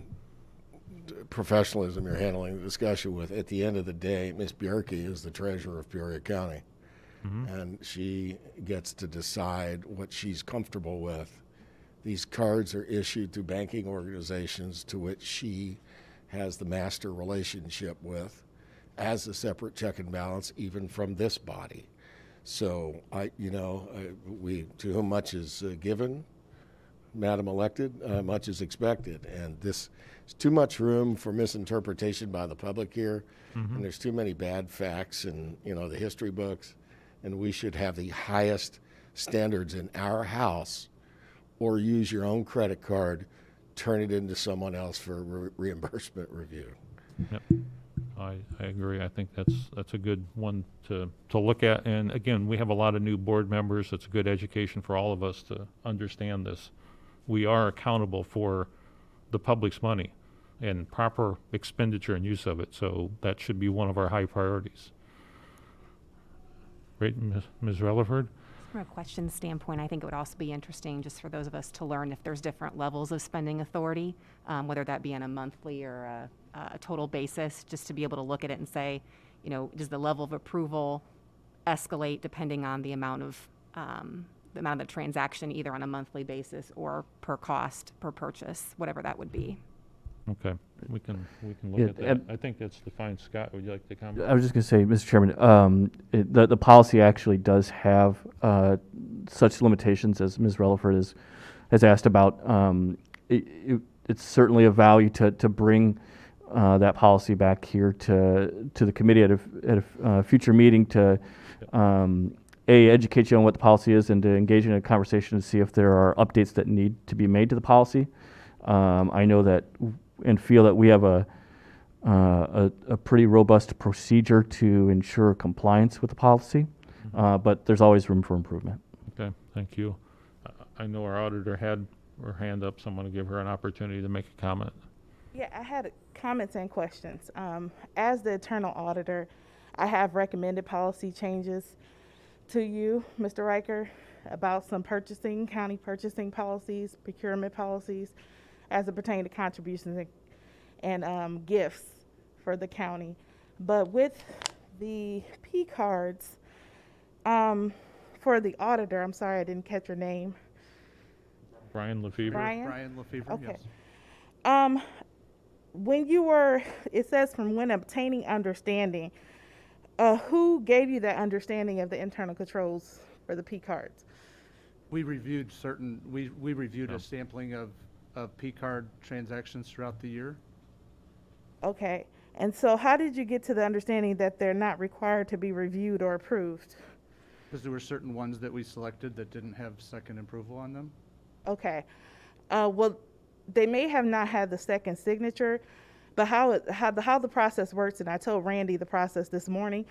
Speaker 4: professionalism you're handling the discussion with. At the end of the day, Ms. Bjerke is the treasurer of Peoria County,
Speaker 1: Mm-hmm.
Speaker 4: and she gets to decide what she's comfortable with. These cards are issued through banking organizations to which she has the master relationship with as a separate check and balance, even from this body. So we, to whom much is given, Madam Elected, much is expected. And this is too much room for misinterpretation by the public here.
Speaker 1: Mm-hmm.
Speaker 4: And there's too many bad facts in, the history books. And we should have the highest standards in our house, or use your own credit card, turn it into someone else for reimbursement review.
Speaker 1: Yep. I agree. I think that's a good one to look at. And again, we have a lot of new board members. It's a good education for all of us to understand this. We are accountable for the public's money and proper expenditure and use of it. So that should be one of our high priorities. Great, Ms. Relaford?
Speaker 13: From a question standpoint, I think it would also be interesting just for those of us to learn if there's different levels of spending authority, whether that be on a monthly or a total basis, just to be able to look at it and say, does the level of approval escalate depending on the amount of the amount of the transaction either on a monthly basis or per cost, per purchase, whatever that would be.
Speaker 1: Okay, we can look
Speaker 12: Yeah,
Speaker 1: at that.
Speaker 12: and-
Speaker 1: I think that's defined. Scott, would you like to comment?
Speaker 12: I was just going to say, Mr. Chairman, the policy actually does have such limitations as Ms. Relaford has asked about. It's certainly a value to bring that policy back here to the committee at a future meeting to educate you on what the policy is and to engage in a conversation to see if there are updates that need to be made to the policy. I know that and feel that we have a pretty robust procedure to ensure compliance with the policy, but there's always room for improvement.
Speaker 1: Okay, thank you. I know our auditor had her hand up, so I'm going to give her an opportunity to make a comment.
Speaker 3: Yeah, I had comments and questions. As the internal auditor, I have recommended policy changes to you, Mr. Riker, about some county purchasing policies, procurement policies, as it pertains to contributions and gifts for the county. But with the PCards, for the auditor, I'm sorry I didn't catch your name.
Speaker 1: Brian Lefevre?
Speaker 11: Brian Lefevre,
Speaker 3: Okay.
Speaker 11: yes.
Speaker 3: When it says from when obtaining understanding, who gave you that understanding of the internal controls for the PCards?
Speaker 11: We reviewed we reviewed
Speaker 1: Oh.
Speaker 11: a sampling of PCard transactions throughout the year.
Speaker 3: Okay. And so how did you get to the understanding that they're not required to be reviewed or approved?
Speaker 11: Because there were certain ones that we selected that didn't have second approval on them.
Speaker 3: Okay. Well, they may have not had the second signature, but how the process works, and I told Randy the process this morning,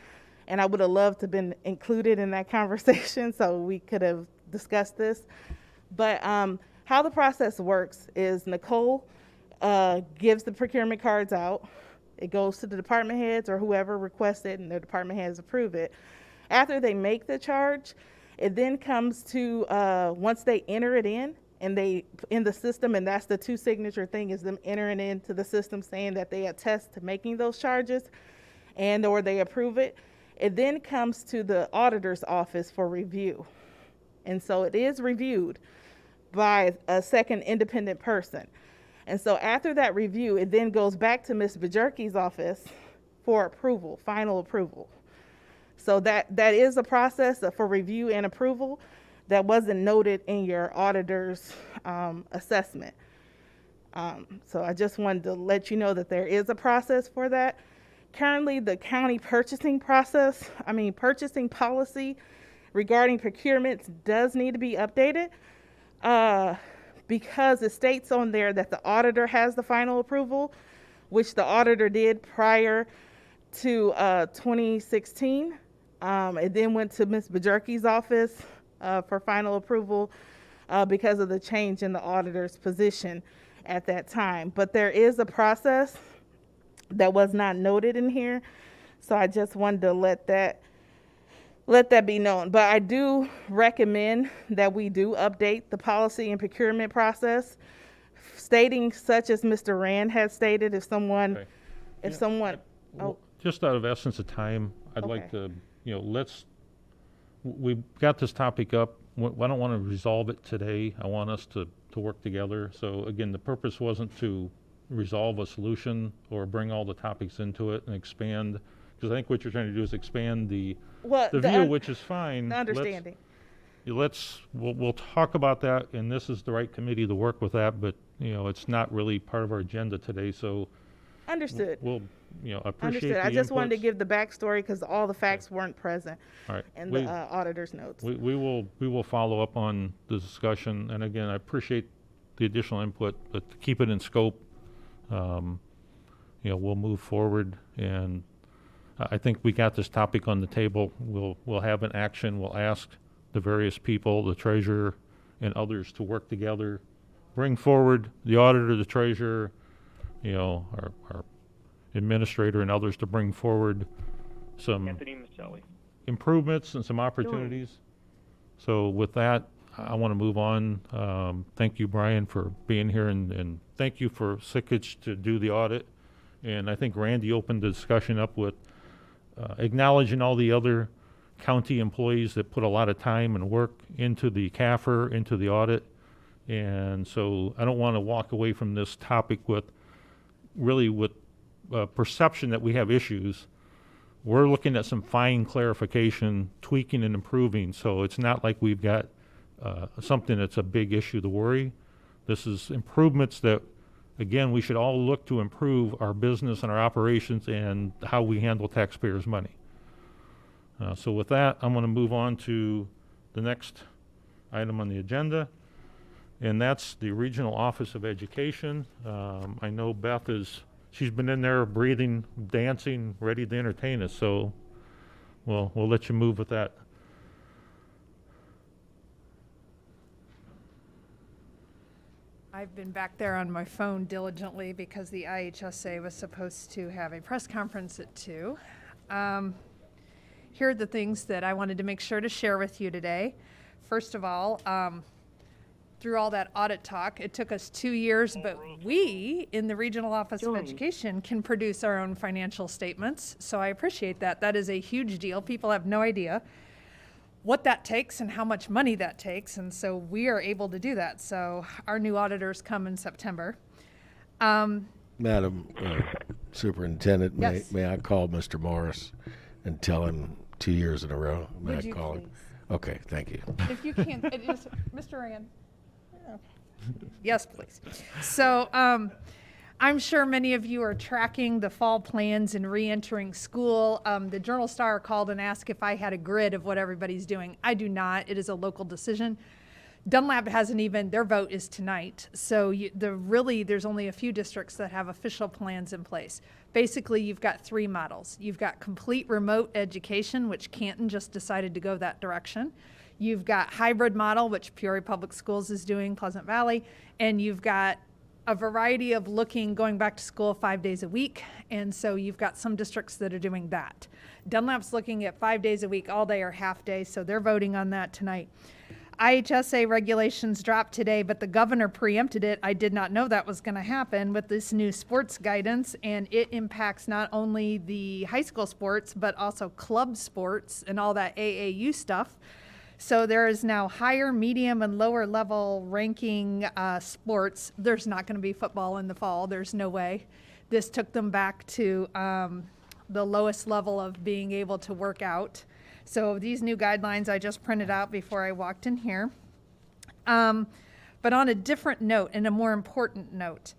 Speaker 3: and I would have loved to have been included in that conversation so we could have discussed this. But how the process works is Nicole gives the procurement cards out. It goes to the department heads or whoever requests it, and the department heads approve it. After they make the charge, it then comes to once they enter it in the system, and that's the two signature thing, is them entering into the system saying that they attest to making those charges and or they approve it. It then comes to the auditor's office for review. And so it is reviewed by a second independent person. And so after that review, it then goes back to Ms. Bajorki's office for approval, final approval. So that is a process for review and approval that wasn't noted in your auditor's assessment. So I just wanted to let you know that there is a process for that. Currently, the county purchasing policy regarding procurements does need to be updated because it states on there that the auditor has the final approval, which the auditor did prior to 2016. It then went to Ms. Bajorki's office for final approval because of the change in the auditor's position at that time. But there is a process that was not noted in here, so I just wanted to let that be known. But I do recommend that we do update the policy and procurement process, stating such as Mr. Rand has stated, if someone,
Speaker 1: Just out of essence of time, I'd like to, we've got this topic up. I don't want to resolve it today. I want us to work together. So again, the purpose wasn't to resolve a solution or bring all the topics into it and expand, because I think what you're trying to do is expand the view, which is fine.
Speaker 3: the understanding.
Speaker 1: We'll talk about that, and this is the right committee to work with that, but it's not really part of our agenda today, so
Speaker 3: Understood.
Speaker 1: we'll appreciate
Speaker 3: Understood.
Speaker 1: the
Speaker 3: I just wanted to
Speaker 1: inputs.
Speaker 3: give the backstory because all the facts weren't present
Speaker 1: All right.
Speaker 3: in the auditor's notes.
Speaker 1: We will follow up on the discussion, and again, I appreciate the additional input, but to keep it in scope, we'll move forward, and I think we got this topic on the table. We'll have an action. We'll ask the various people, the treasurer and others, to work together, bring forward the auditor, the treasurer, our administrator and others to bring forward some improvements and some opportunities. So with that, I want to move on. Thank you, Brian, for being here, and thank you for Sickich to do the audit. And I think Randy opened the discussion up with acknowledging all the other county employees that put a lot of time and work into the Kafir, into the audit. And so I don't want to walk away from this topic with perception that we have issues. We're looking at some fine clarification, tweaking and improving. So it's not like we've got something that's a big issue to worry. This is improvements that, again, we should all look to improve our business and our operations and how we handle taxpayers' money. So with that, I'm going to move on to the next item on the agenda, and that's the Regional Office of Education. I know Beth she's been in there breathing, dancing, ready to entertain us, so we'll let you move with that.
Speaker 14: I've been back there on my phone diligently because the IHSA was supposed to have a press conference at 2. Here are the things that I wanted to make sure to share with you today. First of all, through all that audit talk, it took us 2 years, but we in the Regional Office of Education can produce our own financial statements. So I appreciate that. That is a huge deal. People have no idea what that takes and how much money that takes. And so we are able to do that. So our new auditors come in September.
Speaker 4: Madam Superintendent,
Speaker 14: Yes.
Speaker 4: may I call Mr. Morris and tell him 2 years in a row? May
Speaker 14: Would
Speaker 4: I
Speaker 14: you
Speaker 4: call him?
Speaker 14: please?
Speaker 4: Okay, thank you.
Speaker 14: If you can, it is, Mr. Rand. Yes, please. So I'm sure many of you are tracking the fall plans and re-entering school. The Journal Star called and asked if I had a grid of what everybody's doing. I do not. It is a local decision. Dunlap hasn't even, their vote is tonight. So there's only a few districts that have official plans in place. Basically, you've got 3 models. You've got complete remote education, which Canton just decided to go that direction. You've got hybrid model, which Peoria Public Schools is doing, Pleasant Valley, and you've got a variety of going back to school 5 days a week, and so you've got some districts that are doing that. Dunlap's looking at 5 days a week, all day or half day, so they're voting on that tonight. IHSA regulations dropped today, but the governor preempted it. I did not know that was going to happen with this new sports guidance, and it impacts not only the high school sports, but also club sports and all that AAU stuff. So there is now higher, medium, and lower level ranking sports. There's not going to be football in the fall. There's no way. This took them back to the lowest level of being able to work out. So these new guidelines I just printed out before I walked in here. But on a different note and a more important note,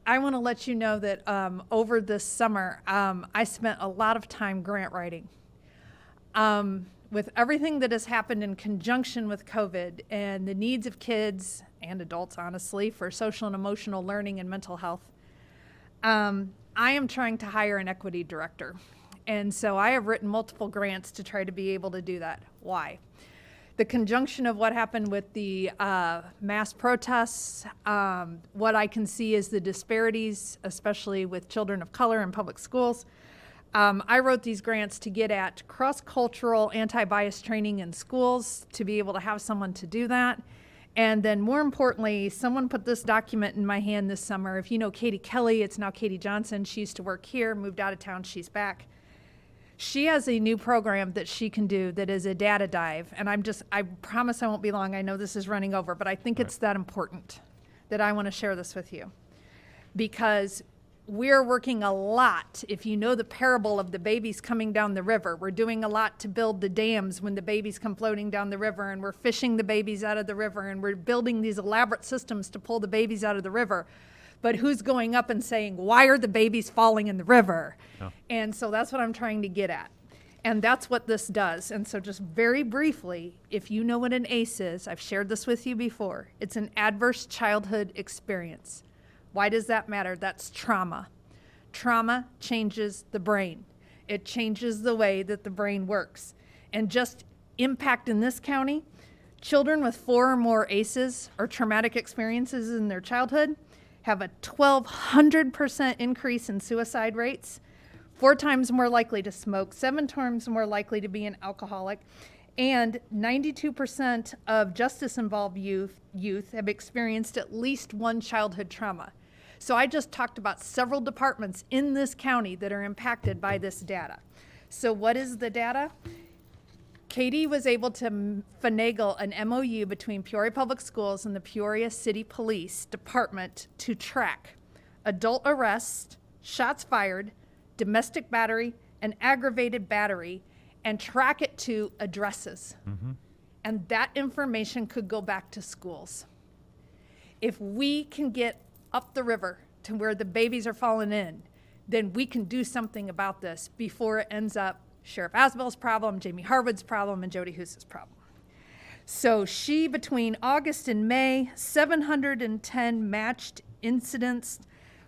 Speaker 14: I want to let you know that over this summer, I spent a lot of time grant writing. With everything that has happened in conjunction with COVID and the needs of kids and adults, honestly, for social and emotional learning and mental health, I am trying to hire an equity director. And so I have written multiple grants to try to be able to do that. Why? The conjunction of what happened with the mass protests, what I can see is the disparities, especially with children of color in public schools. I wrote these grants to get at cross-cultural anti-bias training in schools, to be able to have someone to do that. And then more importantly, someone put this document in my hand this summer. If you know Katie Kelly, it's now Katie Johnson. She used to work here, moved out of town, she's back. She has a new program that she can do that is a data dive. And I promise I won't be long. I know this is running over, but I think it's that important that I want to share this with you. Because we're working a lot, if you know the parable of the babies coming down the river, we're doing a lot to build the dams when the babies come floating down the river, and we're fishing the babies out of the river, and we're building these elaborate systems to pull the babies out of the river. But who's going up and saying, why are the babies falling in the river? Oh. And so that's what I'm trying to get at. And that's what this does. And so just very briefly, if you know what an ACE is, I've shared this with you before, it's an adverse childhood experience. Why does that matter? That's trauma. Trauma changes the brain. It changes the way that the brain works. And just impact in this county, children with 4 or more ACEs or traumatic experiences in their childhood have a 1,200% increase in suicide rates, 4 times more likely to smoke, 7 times more likely to be an alcoholic, and 92% of justice-involved youth have experienced at least one childhood trauma. So I just talked about several departments in this county that are impacted by this data. So what is the data? Katie was able to finagle an MOU between Peoria Public Schools and the Peoria City Police Department to track adult arrest, shots fired, domestic battery, and aggravated battery, and track it to addresses. And that information could go back to schools. If we can get up the river to where the babies are falling in, then we can do something about this before it ends up Sheriff Asbell's problem, Jamie Harwood's problem, and Jody Hoose's problem. So she, between August and May, 710 matched incidents,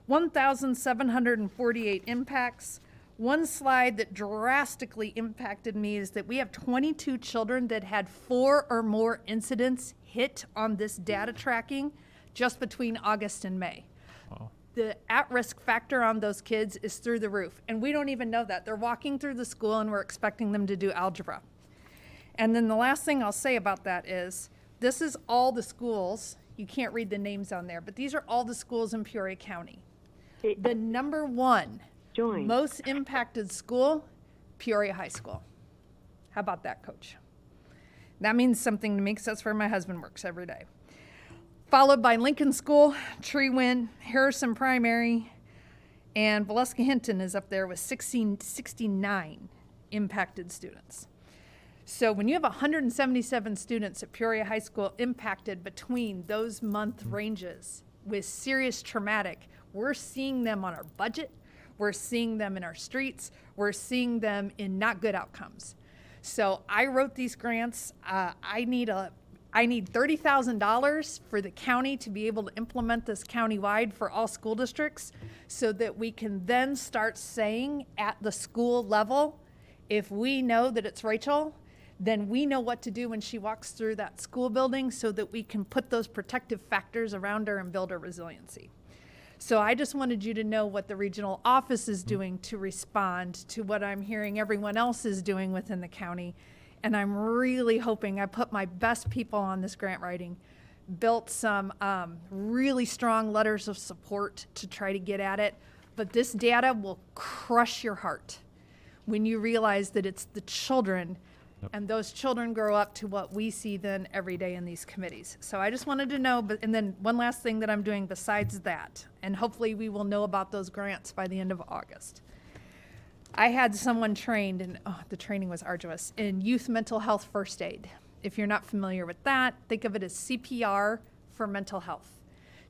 Speaker 14: 1,748 impacts. One slide that drastically impacted me is that we have 22 children that had 4 or more incidents hit on this data tracking just between August and May.
Speaker 1: Wow.
Speaker 14: The at-risk factor on those kids is through the roof, and we don't even know that. They're walking through the school and we're expecting them to do algebra. And then the last thing I'll say about that is, this is all the schools. You can't read the names on there, but these are all the schools in Peoria County. The number one most impacted school, Peoria High School. How about that, Coach? That means something to me because that's where my husband works every day. Followed by Lincoln School, Treewind, Harrison Primary, and Valeska Hinton is up there with 69 impacted students. So when you have 177 students at Peoria High School impacted between those month ranges with serious traumatic, we're seeing them on our budget, we're seeing them in our streets, we're seeing them in not good outcomes. So I wrote these grants. I need $30,000 for the county to be able to implement this countywide for all school districts so that we can then start saying at the school level, if we know that it's Rachel, then we know what to do when she walks through that school building so that we can put those protective factors around her and build her resiliency. So I just wanted you to know what the regional office is doing to respond to what I'm hearing everyone else is doing within the county. And I'm really hoping I put my best people on this grant writing, built some really strong letters of support to try to get at it. But this data will crush your heart when you realize that it's the children, and those children grow up to what we see then every day in these committees. So I just wanted to know, and then one last thing that I'm doing besides that, and hopefully we will know about those grants by the end of August. I had someone trained, and the training was arduous, in youth mental health first aid. If you're not familiar with that, think of it as CPR for mental health.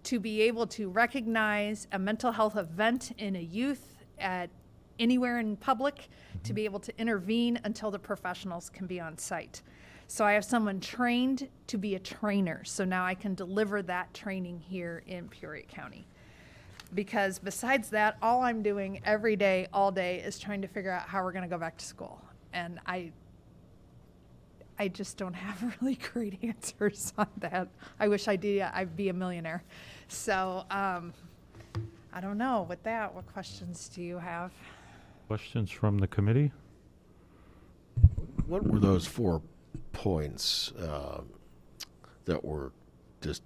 Speaker 14: To be able to recognize a mental health event in a youth at anywhere in public, to be able to intervene until the professionals can be on site. So I have someone trained to be a trainer, so now I can deliver that training here in Peoria County. Because besides that, all I'm doing every day, all day, is trying to figure out how we're going to go back to school. And I just don't have really great answers on that. I wish I did. I'd be a millionaire. So I don't know. With that, what questions do you have?
Speaker 1: Questions from the committee?
Speaker 4: What were those 4 points that were just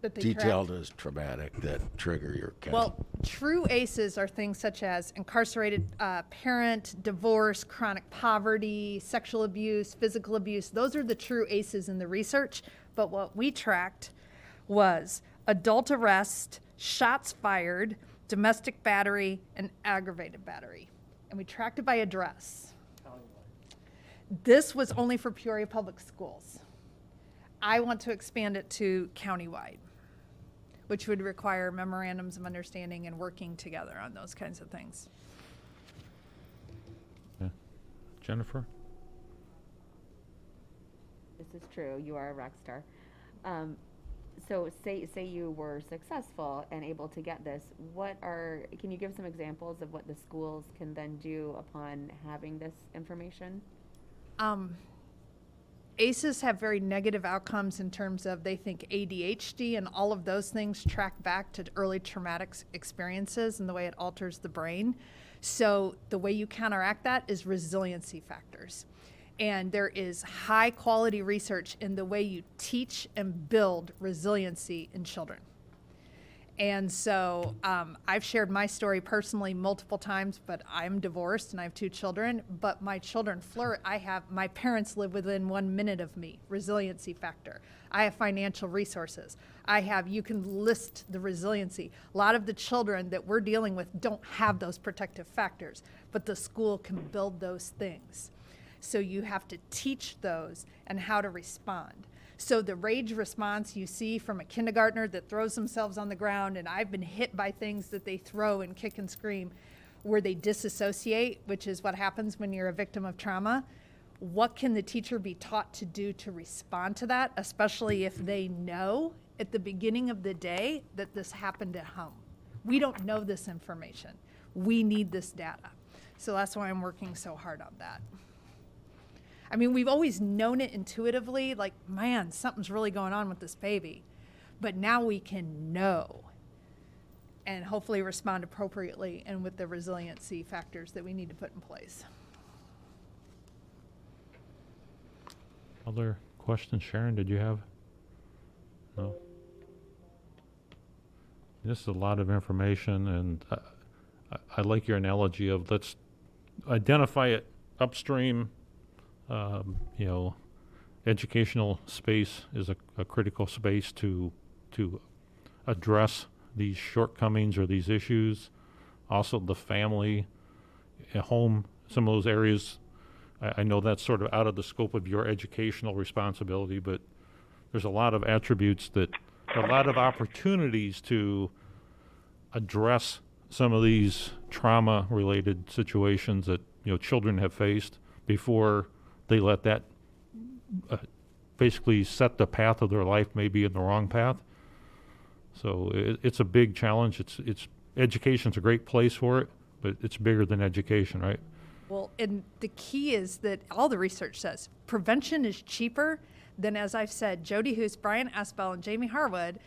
Speaker 14: That they
Speaker 4: detailed
Speaker 14: tracked?
Speaker 4: as traumatic that trigger your count?
Speaker 14: Well, true ACEs are things such as incarcerated parent, divorce, chronic poverty, sexual abuse, physical abuse. Those are the true ACEs in the research. But what we tracked was adult arrest, shots fired, domestic battery, and aggravated battery. And we tracked it by address. This was only for Peoria Public Schools. I want to expand it to countywide, which would require memorandums of understanding and working together on those kinds of things.
Speaker 1: Yeah. Jennifer?
Speaker 6: This is true. You are a rock star. So say you were successful and able to get this. Can you give some examples of what the schools can then do upon having this information?
Speaker 14: ACEs have very negative outcomes in terms of they think ADHD and all of those things track back to early traumatic experiences and the way it alters the brain. So the way you counteract that is resiliency factors. And there is high quality research in the way you teach and build resiliency in children. And so I've shared my story personally multiple times, but I'm divorced and I have 2 children. But my children my parents live within 1 minute of me, resiliency factor. I have financial resources. You can list the resiliency. A lot of the children that we're dealing with don't have those protective factors, but the school can build those things. So you have to teach those and how to respond. So the rage response you see from a kindergartner that throws themselves on the ground, and I've been hit by things that they throw and kick and scream, where they disassociate, which is what happens when you're a victim of trauma. What can the teacher be taught to do to respond to that, especially if they know at the beginning of the day that this happened at home? We don't know this information. We need this data. So that's why I'm working so hard on that. I mean, we've always known it intuitively, like, man, something's really going on with this baby. But now we can know and hopefully respond appropriately and with the resiliency factors that we need to put in place.
Speaker 1: Other questions? Sharon, did you have? No? This is a lot of information, and I like your analogy of let's identify it upstream. Educational space is a critical space to address these shortcomings or these issues. Also, the family, at home, some of those areas, I know that's sort of out of the scope of your educational responsibility, but there's a lot of attributes a lot of opportunities to address some of these trauma-related situations that children have faced before they let that basically set the path of their life maybe in the wrong path. So it's a big challenge. It's education's a great place for it, but it's bigger than education, right?
Speaker 14: Well, and the key is that all the research says prevention is cheaper than, as I've said, Jody Hoos, Brian Aspel, and Jamie Harwood,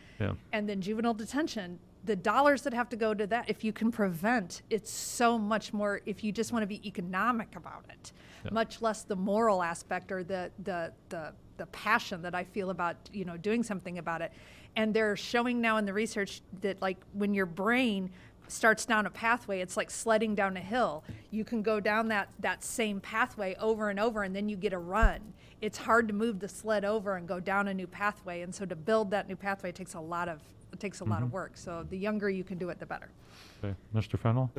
Speaker 14: and then juvenile detention. The dollars that have to go to that, if you can prevent, it's so much more, if you just want to be economic about it, much less the moral aspect or the passion that I feel about, doing something about it. And they're showing now in the research that, like, when your brain starts down a pathway, it's like sledding down a hill. You can go down that same pathway over and over, and then you get a run. It's hard to move the sled over and go down a new pathway. And so to build that new pathway takes a lot of work. So the younger you can do it, the better.
Speaker 1: Okay, Mr. Fennell?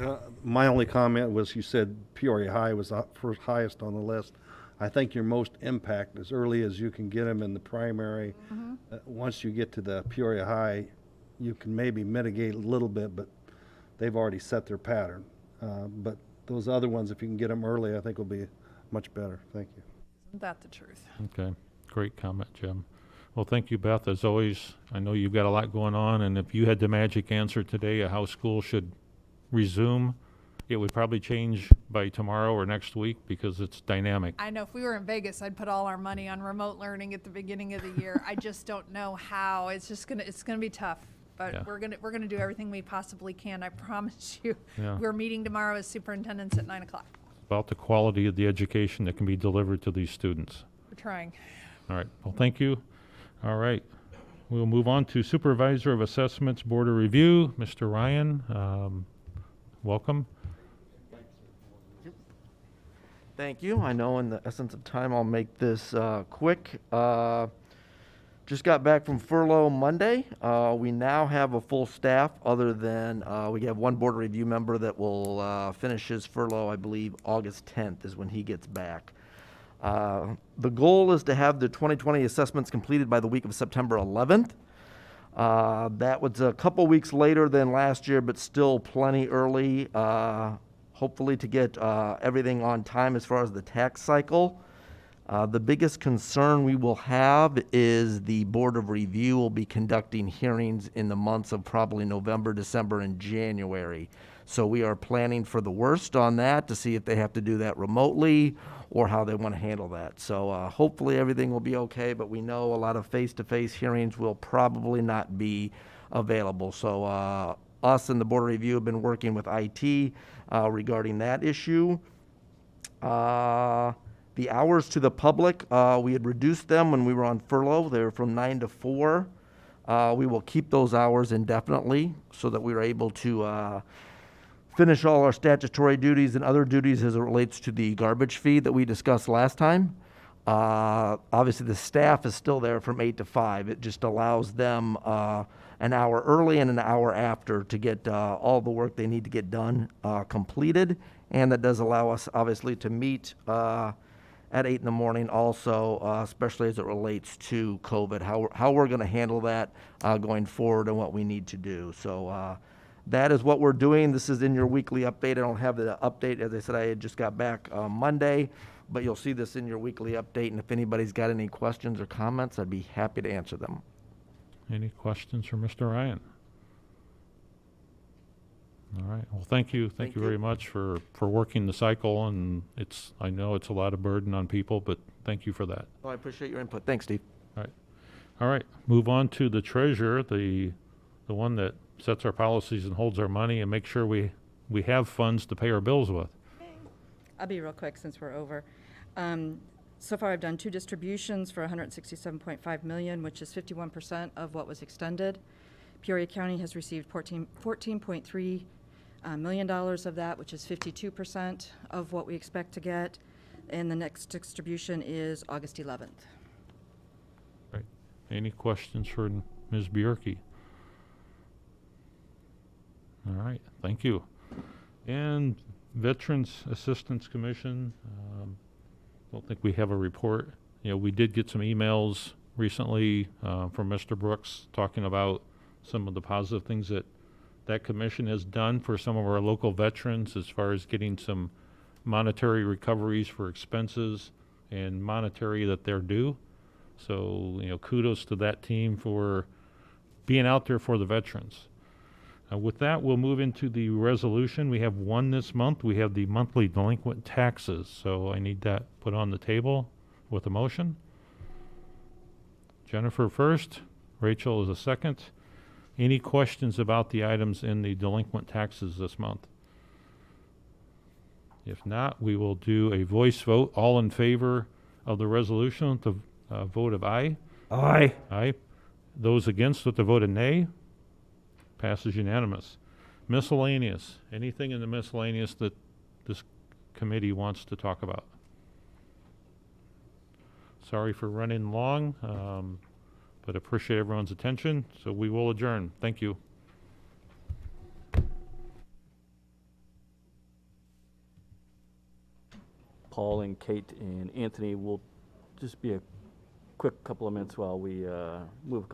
Speaker 8: My only comment was you said Peoria High was the first highest on the list. I think your most impact as early as you can get them in the primary. Once you get to the Peoria High, you can maybe mitigate a little bit, but they've already set their pattern. But those other ones, if you can get them early, I think will be much better. Thank you.
Speaker 14: Isn't that the truth?
Speaker 1: Okay, great comment, Jim. Well, thank you, Beth. As always, I know you've got a lot going on, and if you had the magic answer today of how school should resume, it would probably change by tomorrow or next week because it's dynamic.
Speaker 14: I know if we were in Vegas, I'd put all our money on remote learning at the beginning of the year. I just don't know how. It's gonna be tough, but we're gonna do everything we possibly can. I promise you.
Speaker 1: Yeah.
Speaker 14: We're meeting tomorrow as superintendents at 9:00.
Speaker 1: About the quality of the education that can be delivered to these students.
Speaker 14: We're trying.
Speaker 1: All right. Well, thank you. All right. We'll move on to Supervisor of Assessments Board of Review, Mr. Ryan. Welcome.
Speaker 15: Thank you. I know in the essence of time I'll make this quick. Just got back from furlough Monday. We now have a full staff other than we have one board review member that will finish his furlough, I believe, August 10th is when he gets back. The goal is to have the 2020 assessments completed by the week of September 11th. That was a couple weeks later than last year, but still plenty early. Hopefully to get everything on time as far as the tax cycle. The biggest concern we will have is the Board of Review will be conducting hearings in the months of probably November, December, and January. So we are planning for the worst on that to see if they have to do that remotely or how they want to handle that. So hopefully everything will be okay, but we know a lot of face-to-face hearings will probably not be available. So us and the Board of Review have been working with IT regarding that issue. The hours to the public, we had reduced them when we were on furlough. They were from 9 to 4. We will keep those hours indefinitely so that we are able to finish all our statutory duties and other duties as it relates to the garbage fee that we discussed last time. Obviously, the staff is still there from 8 to 5. It just allows them an hour early and an hour after to get all the work they need to get done completed. And that does allow us, obviously, to meet at 8 in the morning also, especially as it relates to COVID, how we're going to handle that going forward and what we need to do. So that is what we're doing. This is in your weekly update. I don't have the update. As I said, I had just got back Monday, but you'll see this in your weekly update. And if anybody's got any questions or comments, I'd be happy to answer them.
Speaker 1: Any questions for Mr. Ryan? All right. Well, thank you. Thank you very much for working the cycle. And I know it's a lot of burden on people, but thank you for that.
Speaker 15: Well, I appreciate your input. Thanks, Steve.
Speaker 1: All right. All right. Move on to the treasurer, the one that sets our policies and holds our money and makes sure we have funds to pay our bills with.
Speaker 16: I'll be real quick since we're over. So far, I've done 2 distributions for $167.5 million, which is 51% of what was extended. Peoria County has received $14.3 million of that, which is 52% of what we expect to get. And the next distribution is August 11th.
Speaker 1: Right. Any questions for Ms. Bjorky? All right. Thank you. And Veterans Assistance Commission, don't think we have a report. We did get some emails recently from Mr. Brooks talking about some of the positive things that commission has done for some of our local veterans as far as getting some monetary recoveries for expenses and monetary that they're due. So, kudos to that team for being out there for the veterans. With that, we'll move into the resolution. We have one this month. We have the monthly delinquent taxes. So I need that put on the table with a motion. Jennifer first. Rachel is a second. Any questions about the items in the delinquent taxes this month? If not, we will do a voice vote. All in favor of the resolution with the vote of aye.
Speaker 10: Aye.
Speaker 1: Aye. Those against with the vote of nay. Passes unanimous. Miscellaneous. Anything in the miscellaneous that this committee wants to talk about? Sorry for running long, but appreciate everyone's attention. So we will adjourn. Thank you.
Speaker 12: Paul and Kate and Anthony will just be a quick couple of minutes while we move a couple